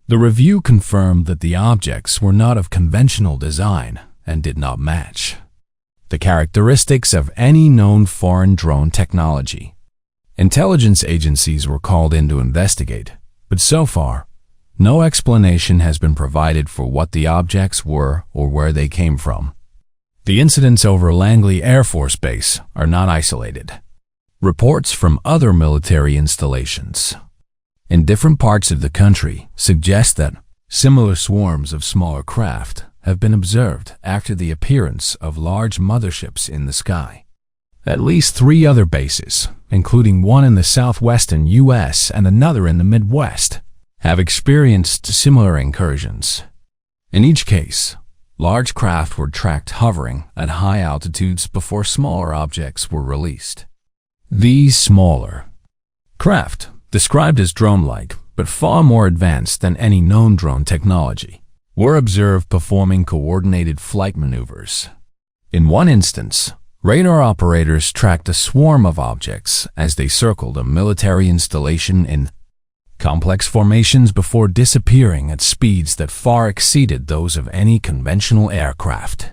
The review confirmed that the objects were not of conventional design and did not match the characteristics of any known foreign drone technology. Intelligence agencies were called in to investigate, but so far, no explanation has been provided for what the objects were or where they came from. The incidents over Langley Air Force Base are not isolated. Reports from other military installations in different parts of the country suggest that similar swarms of smaller craft have been observed after the appearance of large motherships in the sky. At least 3 other bases, including one in the southwestern U.S. and another in the Midwest, have experienced similar incursions. In each case, large craft were tracked hovering at high altitudes before smaller objects were released. These smaller craft, described as drone-like but far more advanced than any known drone technology, were observed performing coordinated flight maneuvers. In one instance, radar operators tracked a swarm of objects as they circled a military installation in complex formations before disappearing at speeds that far exceeded those of any conventional aircraft.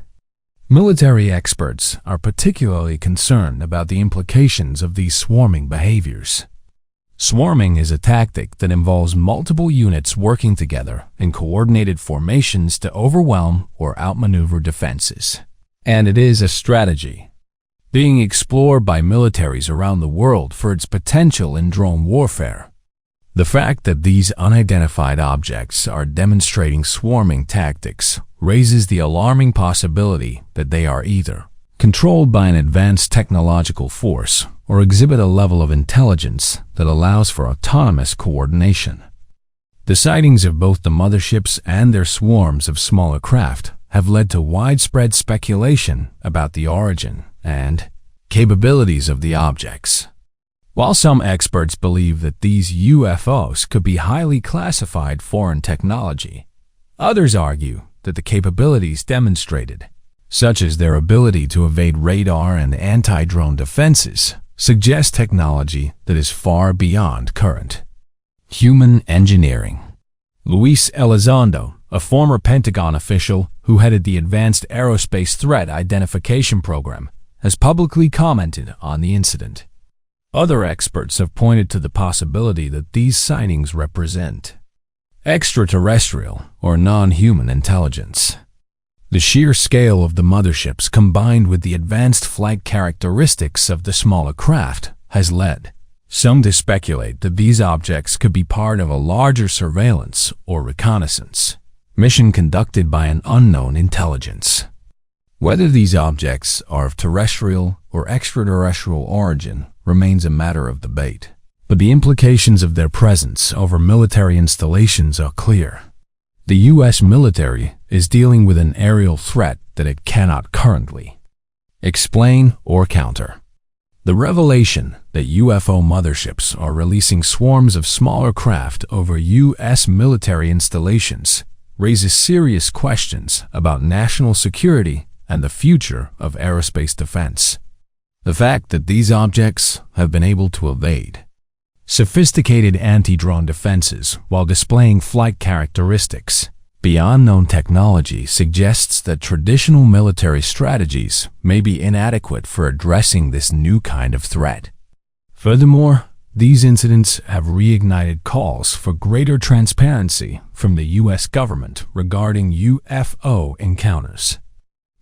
Military experts are particularly concerned about the implications of these swarming behaviors. Swarming is a tactic that involves multiple units working together in coordinated formations to overwhelm or outmaneuver defenses. And it is a strategy being explored by militaries around the world for its potential in drone warfare. The fact that these unidentified objects are demonstrating swarming tactics raises the alarming possibility that they are either controlled by an advanced technological force or exhibit a level of intelligence that allows for autonomous coordination. The sightings of both the motherships and their swarms of smaller craft have led to widespread speculation about the origin and capabilities of the objects. While some experts believe that these UFOs could be highly classified foreign technology, others argue that the capabilities demonstrated, such as their ability to evade radar and anti-drone defenses, suggest technology that is far beyond current human engineering. Luis Elizondo, a former Pentagon official who headed the Advanced Aerospace Threat Identification Program, has publicly commented on the incident. Other experts have pointed to the possibility that these sightings represent extraterrestrial or non-human intelligence. The sheer scale of the motherships combined with the advanced flight characteristics of the smaller craft has led some to speculate that these objects could be part of a larger surveillance or reconnaissance mission conducted by an unknown intelligence. Whether these objects are of terrestrial or extraterrestrial origin remains a matter of debate, but the implications of their presence over military installations are clear. The U.S. military is dealing with an aerial threat that it cannot currently explain or counter. The revelation that UFO motherships are releasing swarms of smaller craft over U.S. military installations raises serious questions about national security and the future of aerospace defense. The fact that these objects have been able to evade sophisticated anti-drone defenses while displaying flight characteristics beyond known technology suggests that traditional military strategies may be inadequate for addressing this new kind of threat. Furthermore, these incidents have reignited calls for greater transparency from the U.S. government regarding UFO encounters.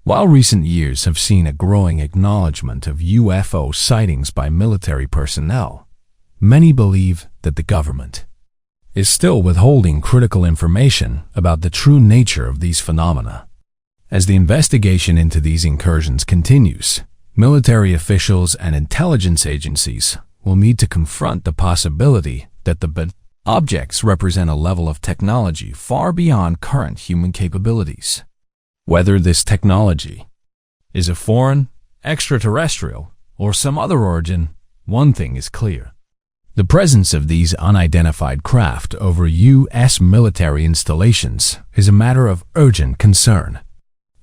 While recent years have seen a growing acknowledgement of UFO sightings by military personnel, many believe that the government is still withholding critical information about the true nature of these phenomena. As the investigation into these incursions continues, military officials and intelligence agencies will need to confront the possibility that the objects represent a level of technology far beyond current human capabilities. Whether this technology is a foreign, extraterrestrial, or some other origin, one thing is clear. The presence of these unidentified craft over U.S. military installations is a matter of urgent concern.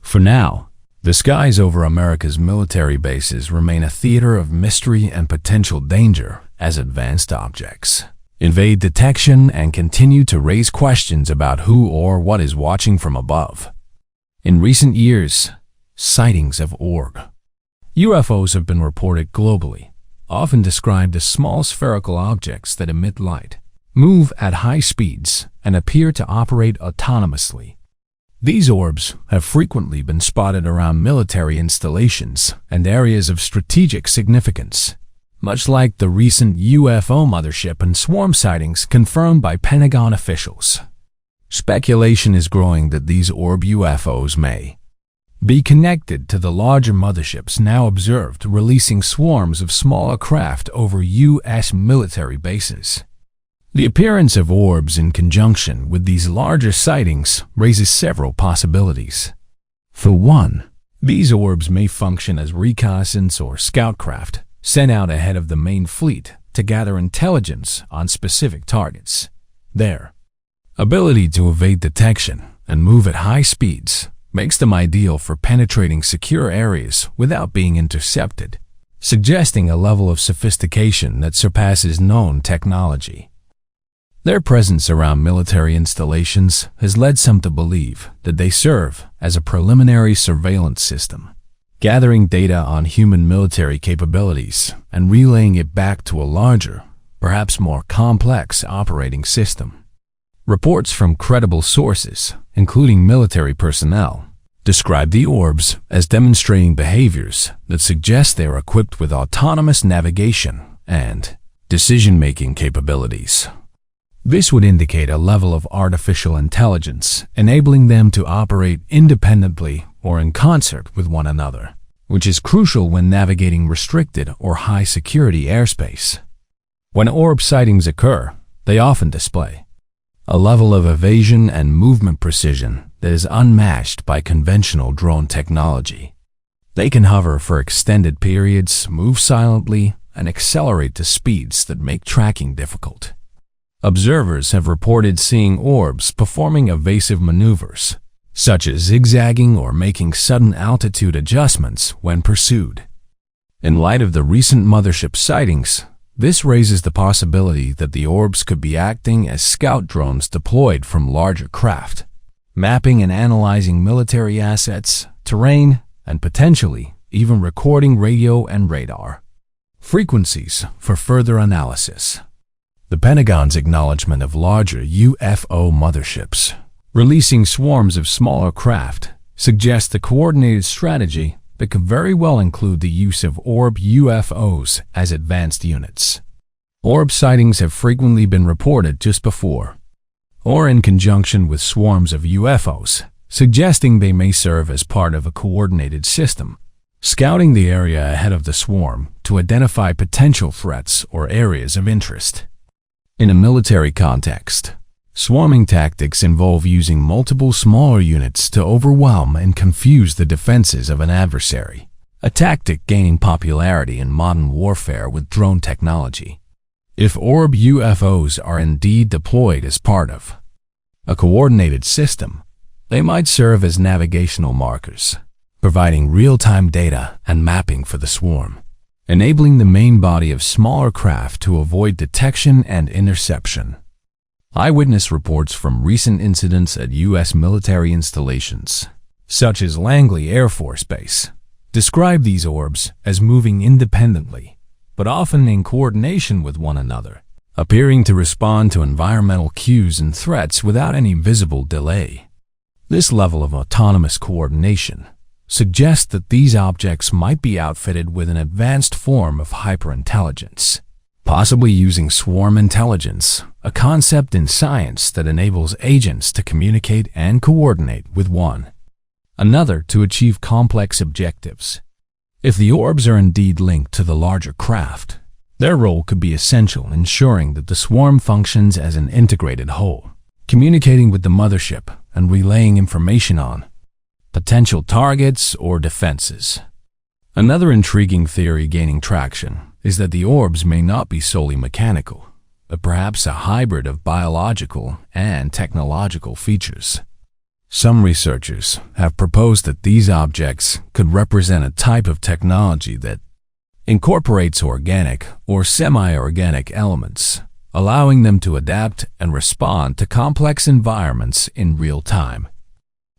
For now, the skies over America's military bases remain a theater of mystery and potential danger as advanced objects evade detection and continue to raise questions about who or what is watching from above. In recent years, sightings of orb UFOs have been reported globally, often described as small spherical objects that emit light, move at high speeds, and appear to operate autonomously. These orbs have frequently been spotted around military installations and areas of strategic significance, much like the recent UFO mothership and swarm sightings confirmed by Pentagon officials. Speculation is growing that these orb UFOs may be connected to the larger motherships now observed releasing swarms of smaller craft over U.S. military bases. The appearance of orbs in conjunction with these larger sightings raises several possibilities. For one, these orbs may function as reconnaissance or scout craft sent out ahead of the main fleet to gather intelligence on specific targets. Their ability to evade detection and move at high speeds makes them ideal for penetrating secure areas without being intercepted, suggesting a level of sophistication that surpasses known technology. Their presence around military installations has led some to believe that they serve as a preliminary surveillance system, gathering data on human military capabilities and relaying it back to a larger, perhaps more complex operating system. Reports from credible sources, including military personnel, describe the orbs as demonstrating behaviors that suggest they are equipped with autonomous navigation and decision-making capabilities. This would indicate a level of artificial intelligence, enabling them to operate independently or in concert with one another, which is crucial when navigating restricted or high-security airspace. When orb sightings occur, they often display a level of evasion and movement precision that is unmatched by conventional drone technology. They can hover for extended periods, move silently, and accelerate to speeds that make tracking difficult. Observers have reported seeing orbs performing evasive maneuvers, such as zigzagging or making sudden altitude adjustments when pursued. In light of the recent mothership sightings, this raises the possibility that the orbs could be acting as scout drones deployed from larger craft, mapping and analyzing military assets, terrain, and potentially even recording radio and radar frequencies for further analysis. The Pentagon's acknowledgement of larger UFO motherships releasing swarms of smaller craft suggests a coordinated strategy that could very well include the use of orb UFOs as advanced units. Orb sightings have frequently been reported just before or in conjunction with swarms of UFOs, suggesting they may serve as part of a coordinated system, scouting the area ahead of the swarm to identify potential threats or areas of interest. In a military context, swarming tactics involve using multiple smaller units to overwhelm and confuse the defenses of an adversary, a tactic gaining popularity in modern warfare with drone technology. If orb UFOs are indeed deployed as part of a coordinated system, they might serve as navigational markers, providing real-time data and mapping for the swarm, enabling the main body of smaller craft to avoid detection and interception. Eyewitness reports from recent incidents at U.S. military installations, such as Langley Air Force Base, describe these orbs as moving independently, but often in coordination with one another, appearing to respond to environmental cues and threats without any visible delay. This level of autonomous coordination suggests that these objects might be outfitted with an advanced form of hyperintelligence, possibly using swarm intelligence a concept in science that enables agents to communicate and coordinate with one another to achieve complex objectives. If the orbs are indeed linked to the larger craft, their role could be essential in ensuring that the swarm functions as an integrated whole, communicating with the mothership and relaying information on potential targets or defenses. Another intriguing theory gaining traction is that the orbs may not be solely mechanical, but perhaps a hybrid of biological and technological features. Some researchers have proposed that these objects could represent a type of technology that incorporates organic or semi-organic elements, allowing them to adapt and respond to complex environments in real time.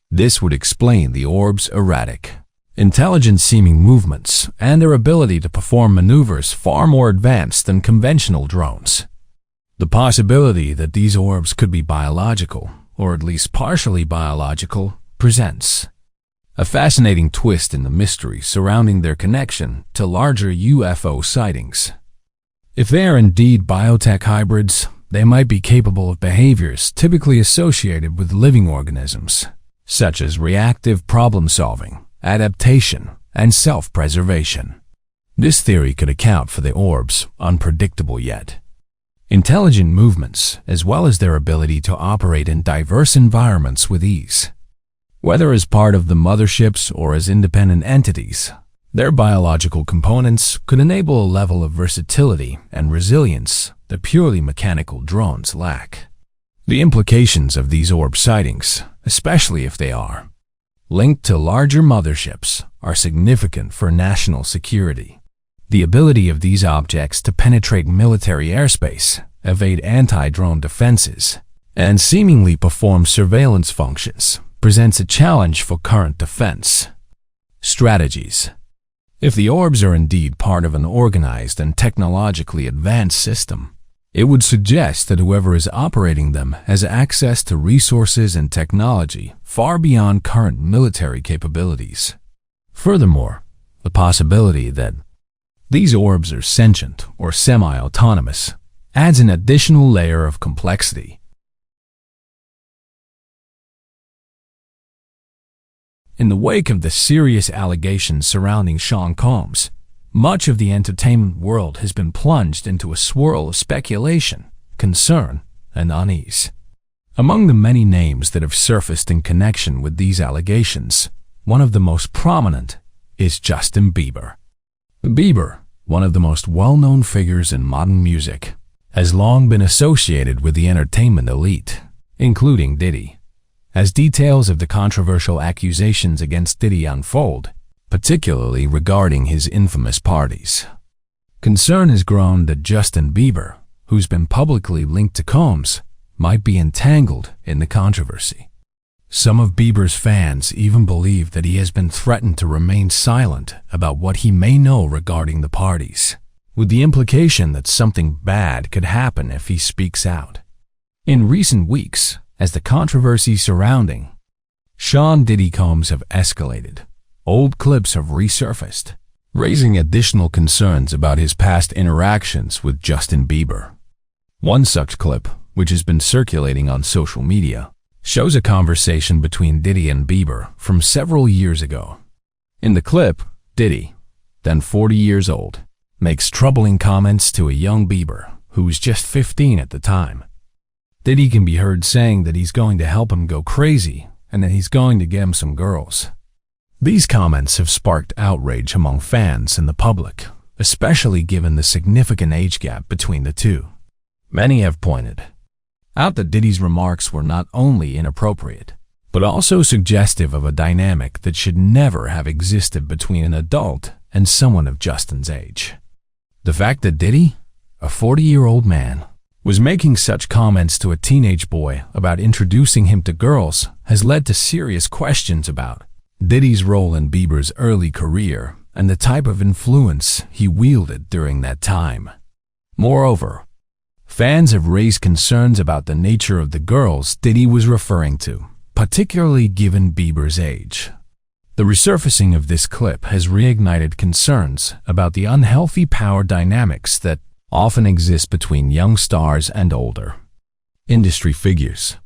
This would explain the orbs' erratic, intelligent-seeming movements and their ability to perform maneuvers far more advanced than conventional drones. The possibility that these orbs could be biological, or at least partially biological, presents a fascinating twist in the mystery surrounding their connection to larger UFO sightings. If they are indeed biotech hybrids, they might be capable of behaviors typically associated with living organisms, such as reactive problem-solving, adaptation, and self-preservation. This theory could account for the orbs' unpredictable yet intelligent movements, as well as their ability to operate in diverse environments with ease. Whether as part of the motherships or as independent entities, their biological components could enable a level of versatility and resilience that purely mechanical drones lack. The implications of these orb sightings, especially if they are linked to larger motherships, are significant for national security. The ability of these objects to penetrate military airspace, evade anti-drone defenses, and seemingly perform surveillance functions presents a challenge for current defense strategies. If the orbs are indeed part of an organized and technologically advanced system, it would suggest that whoever is operating them has access to resources and technology far beyond current military capabilities. Furthermore, the possibility that these orbs are sentient or semi-autonomous adds an additional layer of complexity. In the wake of the serious allegations surrounding Sean Combs, much of the entertainment world has been plunged into a swirl of speculation, concern, and unease. Among the many names that have surfaced in connection with these allegations, one of the most prominent is Justin Bieber. Bieber, one of the most well-known figures in modern music, has long been associated with the entertainment elite, including Diddy. As details of the controversial accusations against Diddy unfold, particularly regarding his infamous parties, concern has grown that Justin Bieber, who's been publicly linked to Combs, might be entangled in the controversy. Some of Bieber's fans even believe that he has been threatened to remain silent about what he may know regarding the parties, with the implication that something bad could happen if he speaks out. In recent weeks, as the controversy surrounding Sean Diddy Combs have escalated, old clips have resurfaced, raising additional concerns about his past interactions with Justin Bieber. One such clip, which has been circulating on social media, shows a conversation between Diddy and Bieber from several years ago. In the clip, Diddy, then 40 years old, makes troubling comments to a young Bieber who was just 15 at the time. Diddy can be heard saying that he's going to help him go crazy and that he's going to get him some girls. These comments have sparked outrage among fans and the public, especially given the significant age gap between the two. Many have pointed out that Diddy's remarks were not only inappropriate, but also suggestive of a dynamic that should never have existed between an adult and someone of Justin's age. The fact that Diddy, a 40-year-old man, was making such comments to a teenage boy about introducing him to girls has led to serious questions about Diddy's role in Bieber's early career and the type of influence he wielded during that time. Moreover, fans have raised concerns about the nature of the girls Diddy was referring to, particularly given Bieber's age. The resurfacing of this clip has reignited concerns about the unhealthy power dynamics that often exist between young stars and older, Industry figures.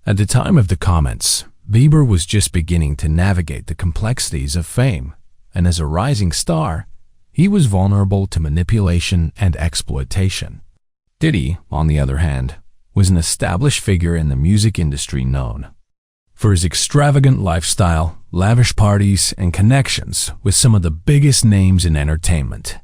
At the time of the comments, Bieber was just beginning to navigate the complexities of fame, and as a rising star, he was vulnerable to manipulation and exploitation. Diddy, on the other hand, was an established figure in the music industry known for his extravagant lifestyle, lavish parties, and connections with some of the biggest names in entertainment.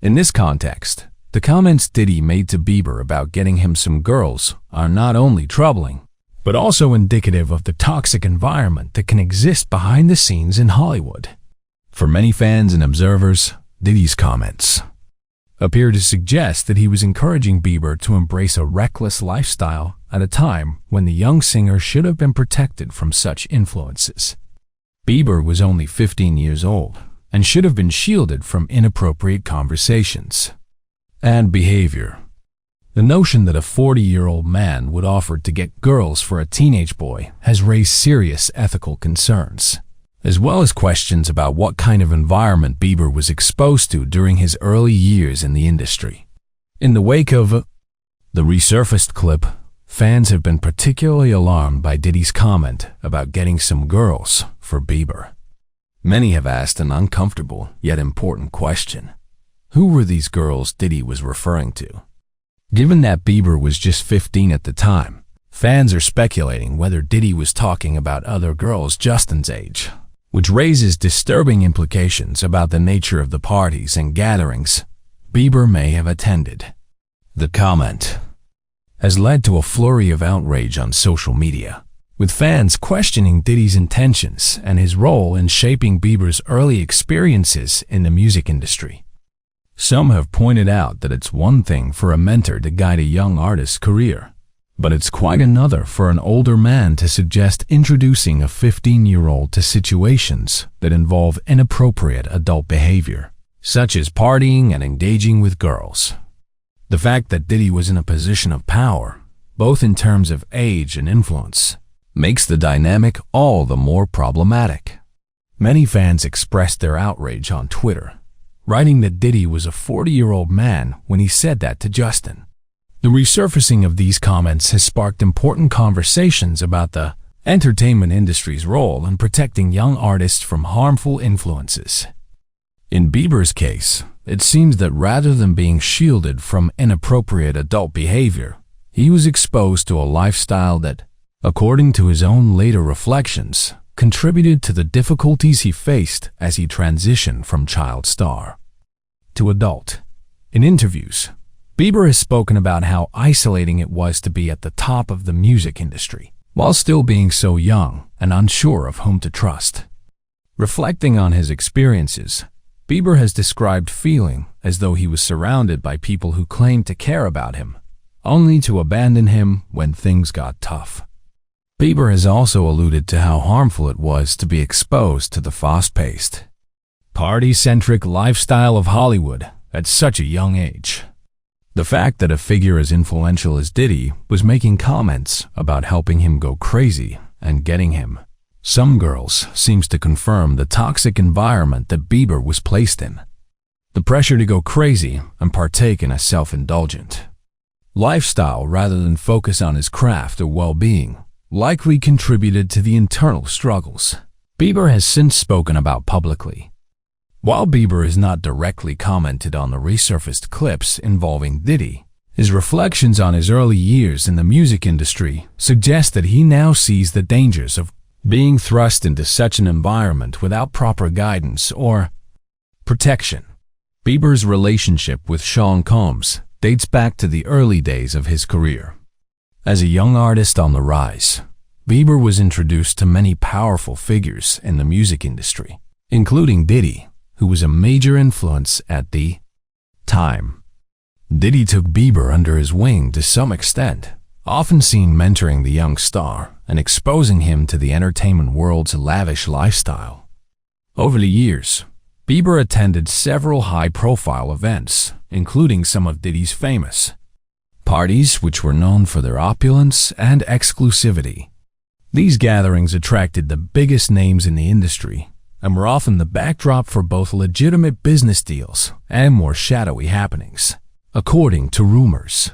In this context, the comments Diddy made to Bieber about getting him some girls are not only troubling, but also indicative of the toxic environment that can exist behind the scenes in Hollywood. For many fans and observers, Diddy's comments appear to suggest that he was encouraging Bieber to embrace a reckless lifestyle at a time when the young singer should have been protected from such influences. Bieber was only 15 years old and should have been shielded from inappropriate conversations and behavior. The notion that a 40-year-old man would offer to get girls for a teenage boy has raised serious ethical concerns, as well as questions about what kind of environment Bieber was exposed to during his early years in the industry. In the wake of the resurfaced clip, fans have been particularly alarmed by Diddy's comment about getting some girls for Bieber. Many have asked an uncomfortable yet important question. Who were these girls Diddy was referring to? Given that Bieber was just 15 at the time, fans are speculating whether Diddy was talking about other girls Justin's age, which raises disturbing implications about the nature of the parties and gatherings Bieber may have attended. The comment has led to a flurry of outrage on social media, with fans questioning Diddy's intentions and his role in shaping Bieber's early experiences in the music industry. Some have pointed out that it's one thing for a mentor to guide a young artist's career, but it's quite another for an older man to suggest introducing a 15-year-old to situations that involve inappropriate adult behavior, such as partying and engaging with girls. The fact that Diddy was in a position of power, both in terms of age and influence, makes the dynamic all the more problematic. Many fans expressed their outrage on Twitter, writing that Diddy was a 40-year-old man when he said that to Justin. The resurfacing of these comments has sparked important conversations about the entertainment industry's role in protecting young artists from harmful influences. In Bieber's case, it seems that rather than being shielded from inappropriate adult behavior, he was exposed to a lifestyle that, according to his own later reflections, contributed to the difficulties he faced as he transitioned from child star to adult. In interviews, Bieber has spoken about how isolating it was to be at the top of the music industry, while still being so young and unsure of whom to trust. Reflecting on his experiences, Bieber has described feeling as though he was surrounded by people who claimed to care about him, only to abandon him when things got tough. Bieber has also alluded to how harmful it was to be exposed to the fast-paced, party-centric lifestyle of Hollywood at such a young age. The fact that a figure as influential as Diddy was making comments about helping him go crazy and getting him some girls seems to confirm the toxic environment that Bieber was placed in. The pressure to go crazy and partake in a self-indulgent lifestyle rather than focus on his craft or well-being likely contributed to the internal struggles Bieber has since spoken about publicly. While Bieber has not directly commented on the resurfaced clips involving Diddy, his reflections on his early years in the music industry suggest that he now sees the dangers of being thrust into such an environment without proper guidance or protection. Bieber's relationship with Sean Combs dates back to the early days of his career. As a young artist on the rise, Bieber was introduced to many powerful figures in the music industry, including Diddy, who was a major influence at the time. Diddy took Bieber under his wing to some extent, often seen mentoring the young star and exposing him to the entertainment world's lavish lifestyle. Over the years, Bieber attended several high-profile events, including some of Diddy's famous parties, which were known for their opulence and exclusivity. These gatherings attracted the biggest names in the industry and were often the backdrop for both legitimate business deals and more shadowy happenings, according to rumors.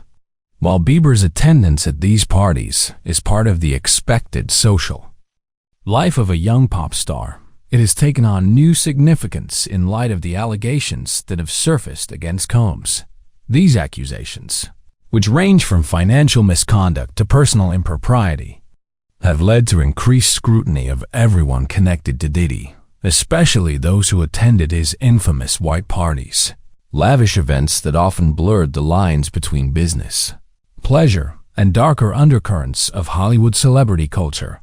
while Bieber's attendance at these parties is part of the expected social life of a young pop star. It has taken on new significance in light of the allegations that have surfaced against Combs. These accusations, which range from financial misconduct to personal impropriety, have led to increased scrutiny of everyone connected to Diddy, especially those who attended his infamous white parties, lavish events that often blurred the lines between business, pleasure, and darker undercurrents of Hollywood celebrity culture.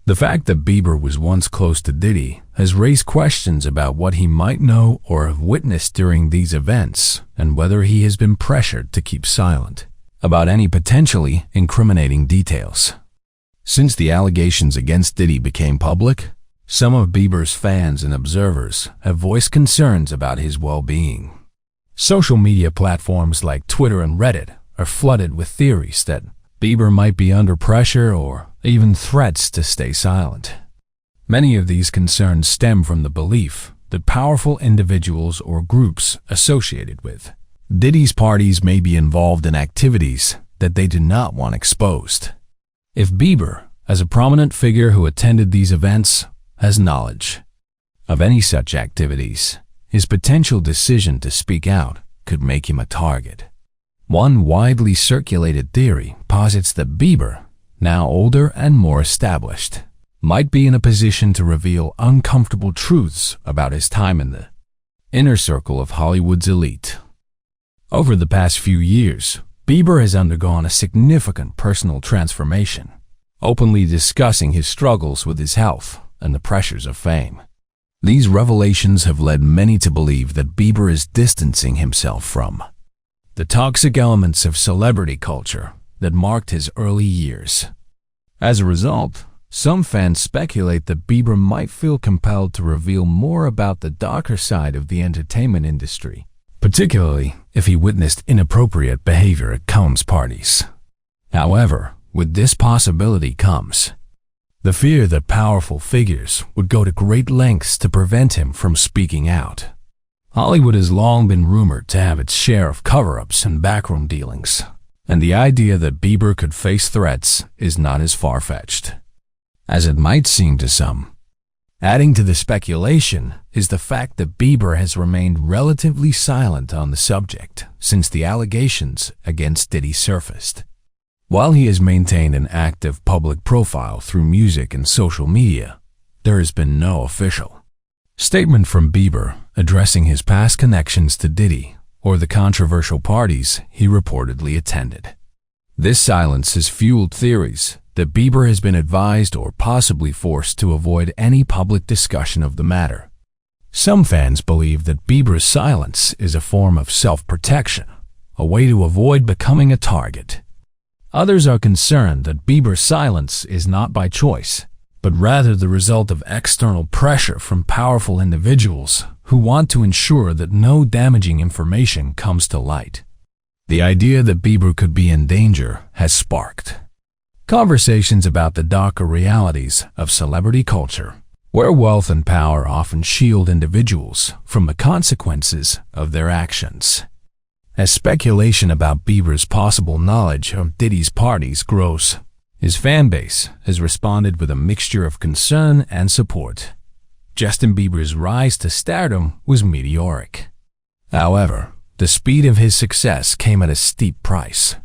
The fact that Bieber was once close to Diddy has raised questions about what he might know or have witnessed during these events and whether he has been pressured to keep silent about any potentially incriminating details. Since the allegations against Diddy became public, some of Bieber's fans and observers have voiced concerns about his well-being. Social media platforms like Twitter and Reddit are flooded with theories that Bieber might be under pressure or even threats to stay silent. Many of these concerns stem from the belief that powerful individuals or groups associated with Diddy's parties may be involved in activities that they do not want exposed. If Bieber, as a prominent figure who attended these events, has knowledge of any such activities, his potential decision to speak out could make him a target. One widely circulated theory posits that Bieber, now older and more established, might be in a position to reveal uncomfortable truths about his time in the inner circle of Hollywood's elite. Over the past few years, Bieber has undergone a significant personal transformation, openly discussing his struggles with his health and the pressures of fame. These revelations have led many to believe that Bieber is distancing himself from the toxic elements of celebrity culture that marked his early years. As a result, some fans speculate that Bieber might feel compelled to reveal more about the darker side of the entertainment industry, particularly if he witnessed inappropriate behavior at Combs parties. However, with this possibility comes the fear that powerful figures would go to great lengths to prevent him from speaking out. Hollywood has long been rumored to have its share of cover-ups and backroom dealings, and the idea that Bieber could face threats is not as far-fetched as it might seem to some. Adding to the speculation is the fact that Bieber has remained relatively silent on the subject since the allegations against Diddy surfaced. While he has maintained an active public profile through music and social media, there has been no official statement from Bieber addressing his past connections to Diddy or the controversial parties he reportedly attended. This silence has fueled theories that Bieber has been advised or possibly forced to avoid any public discussion of the matter. Some fans believe that Bieber's silence is a form of self-protection, a way to avoid becoming a target. Others are concerned that Bieber's silence is not by choice, but rather the result of external pressure from powerful individuals who want to ensure that no damaging information comes to light. The idea that Bieber could be in danger has sparked conversations about the darker realities of celebrity culture, where wealth and power often shield individuals from the consequences of their actions. As speculation about Bieber's possible knowledge of Diddy's parties grows, his fan base has responded with a mixture of concern and support. Justin Bieber's rise to stardom was meteoric. However, the speed of his success came at a steep price.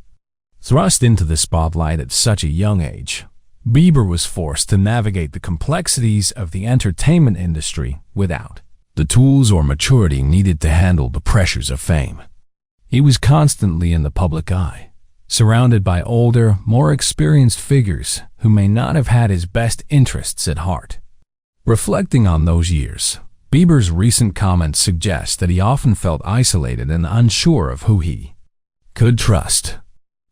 Thrust into the spotlight at such a young age, Bieber was forced to navigate the complexities of the entertainment industry without the tools or maturity needed to handle the pressures of fame. He was constantly in the public eye, surrounded by older, more experienced figures who may not have had his best interests at heart. Reflecting on those years, Bieber's recent comments suggest that he often felt isolated and unsure of who he could trust.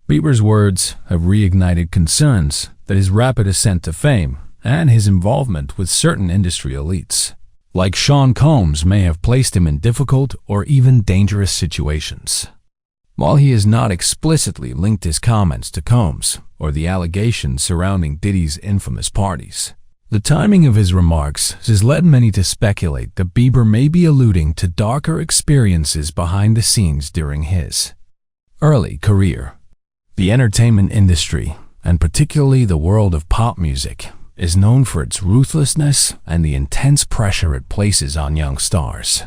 Bieber's words have reignited concerns that his rapid ascent to fame and his involvement with certain industry elites, like Sean Combs, may have placed him in difficult or even dangerous situations. While he has not explicitly linked his comments to Combs or the allegations surrounding Diddy's infamous parties, the timing of his remarks has led many to speculate that Bieber may be alluding to darker experiences behind the scenes during his early career. The entertainment industry, and particularly the world of pop music, is known for its ruthlessness and the intense pressure it places on young stars.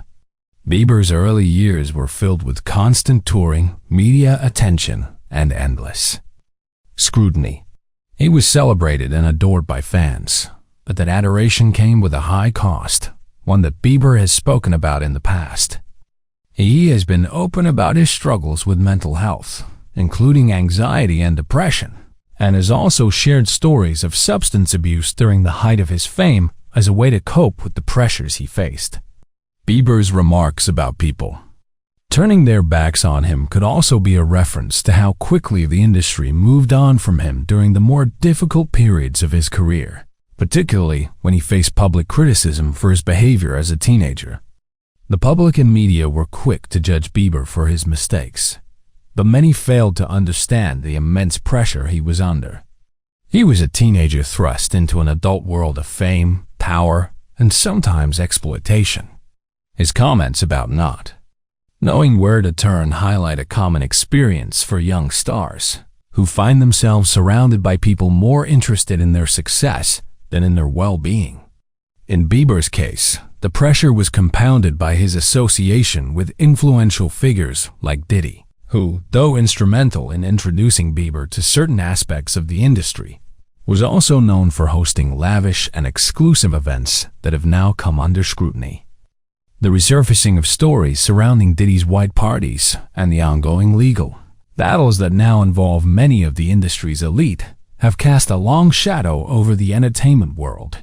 Bieber's early years were filled with constant touring, media attention, and endless scrutiny. He was celebrated and adored by fans, but that adoration came with a high cost, one that Bieber has spoken about in the past. He has been open about his struggles with mental health, including anxiety and depression, and has also shared stories of substance abuse during the height of his fame as a way to cope with the pressures he faced. Bieber's remarks about people turning their backs on him could also be a reference to how quickly the industry moved on from him during the more difficult periods of his career, particularly when he faced public criticism for his behavior as a teenager. The public and media were quick to judge Bieber for his mistakes, but many failed to understand the immense pressure he was under. He was a teenager thrust into an adult world of fame, power, and sometimes exploitation. His comments about not knowing where to turn highlight a common experience for young stars who find themselves surrounded by people more interested in their success than in their well-being. In Bieber's case, the pressure was compounded by his association with influential figures like Diddy, who, though instrumental in introducing Bieber to certain aspects of the industry, was also known for hosting lavish and exclusive events that have now come under scrutiny. The resurfacing of stories surrounding Diddy's white parties and the ongoing legal battles that now involve many of the industry's elite have cast a long shadow over the entertainment world.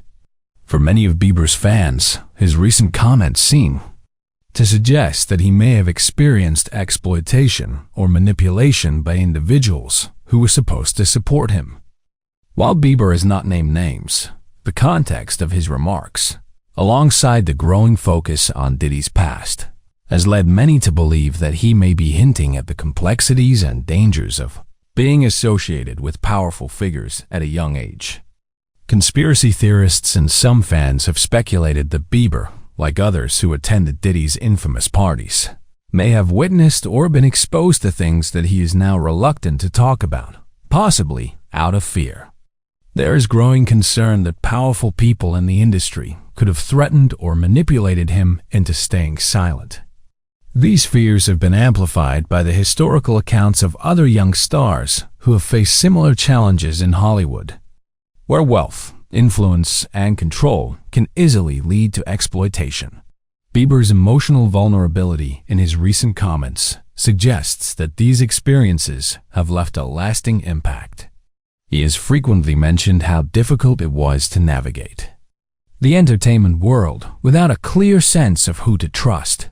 For many of Bieber's fans, his recent comments seem to suggest that he may have experienced exploitation or manipulation by individuals who were supposed to support him. While Bieber has not named names, the context of his remarks, alongside the growing focus on Diddy's past, has led many to believe that he may be hinting at the complexities and dangers of being associated with powerful figures at a young age. Conspiracy theorists and some fans have speculated that Bieber, like others who attended Diddy's infamous parties, may have witnessed or been exposed to things that he is now reluctant to talk about, possibly out of fear. There is growing concern that powerful people in the industry could have threatened or manipulated him into staying silent. These fears have been amplified by the historical accounts of other young stars who have faced similar challenges in Hollywood, where wealth, influence, and control can easily lead to exploitation. Bieber's emotional vulnerability in his recent comments suggests that these experiences have left a lasting impact. He has frequently mentioned how difficult it was to navigate the entertainment world without a clear sense of who to trust,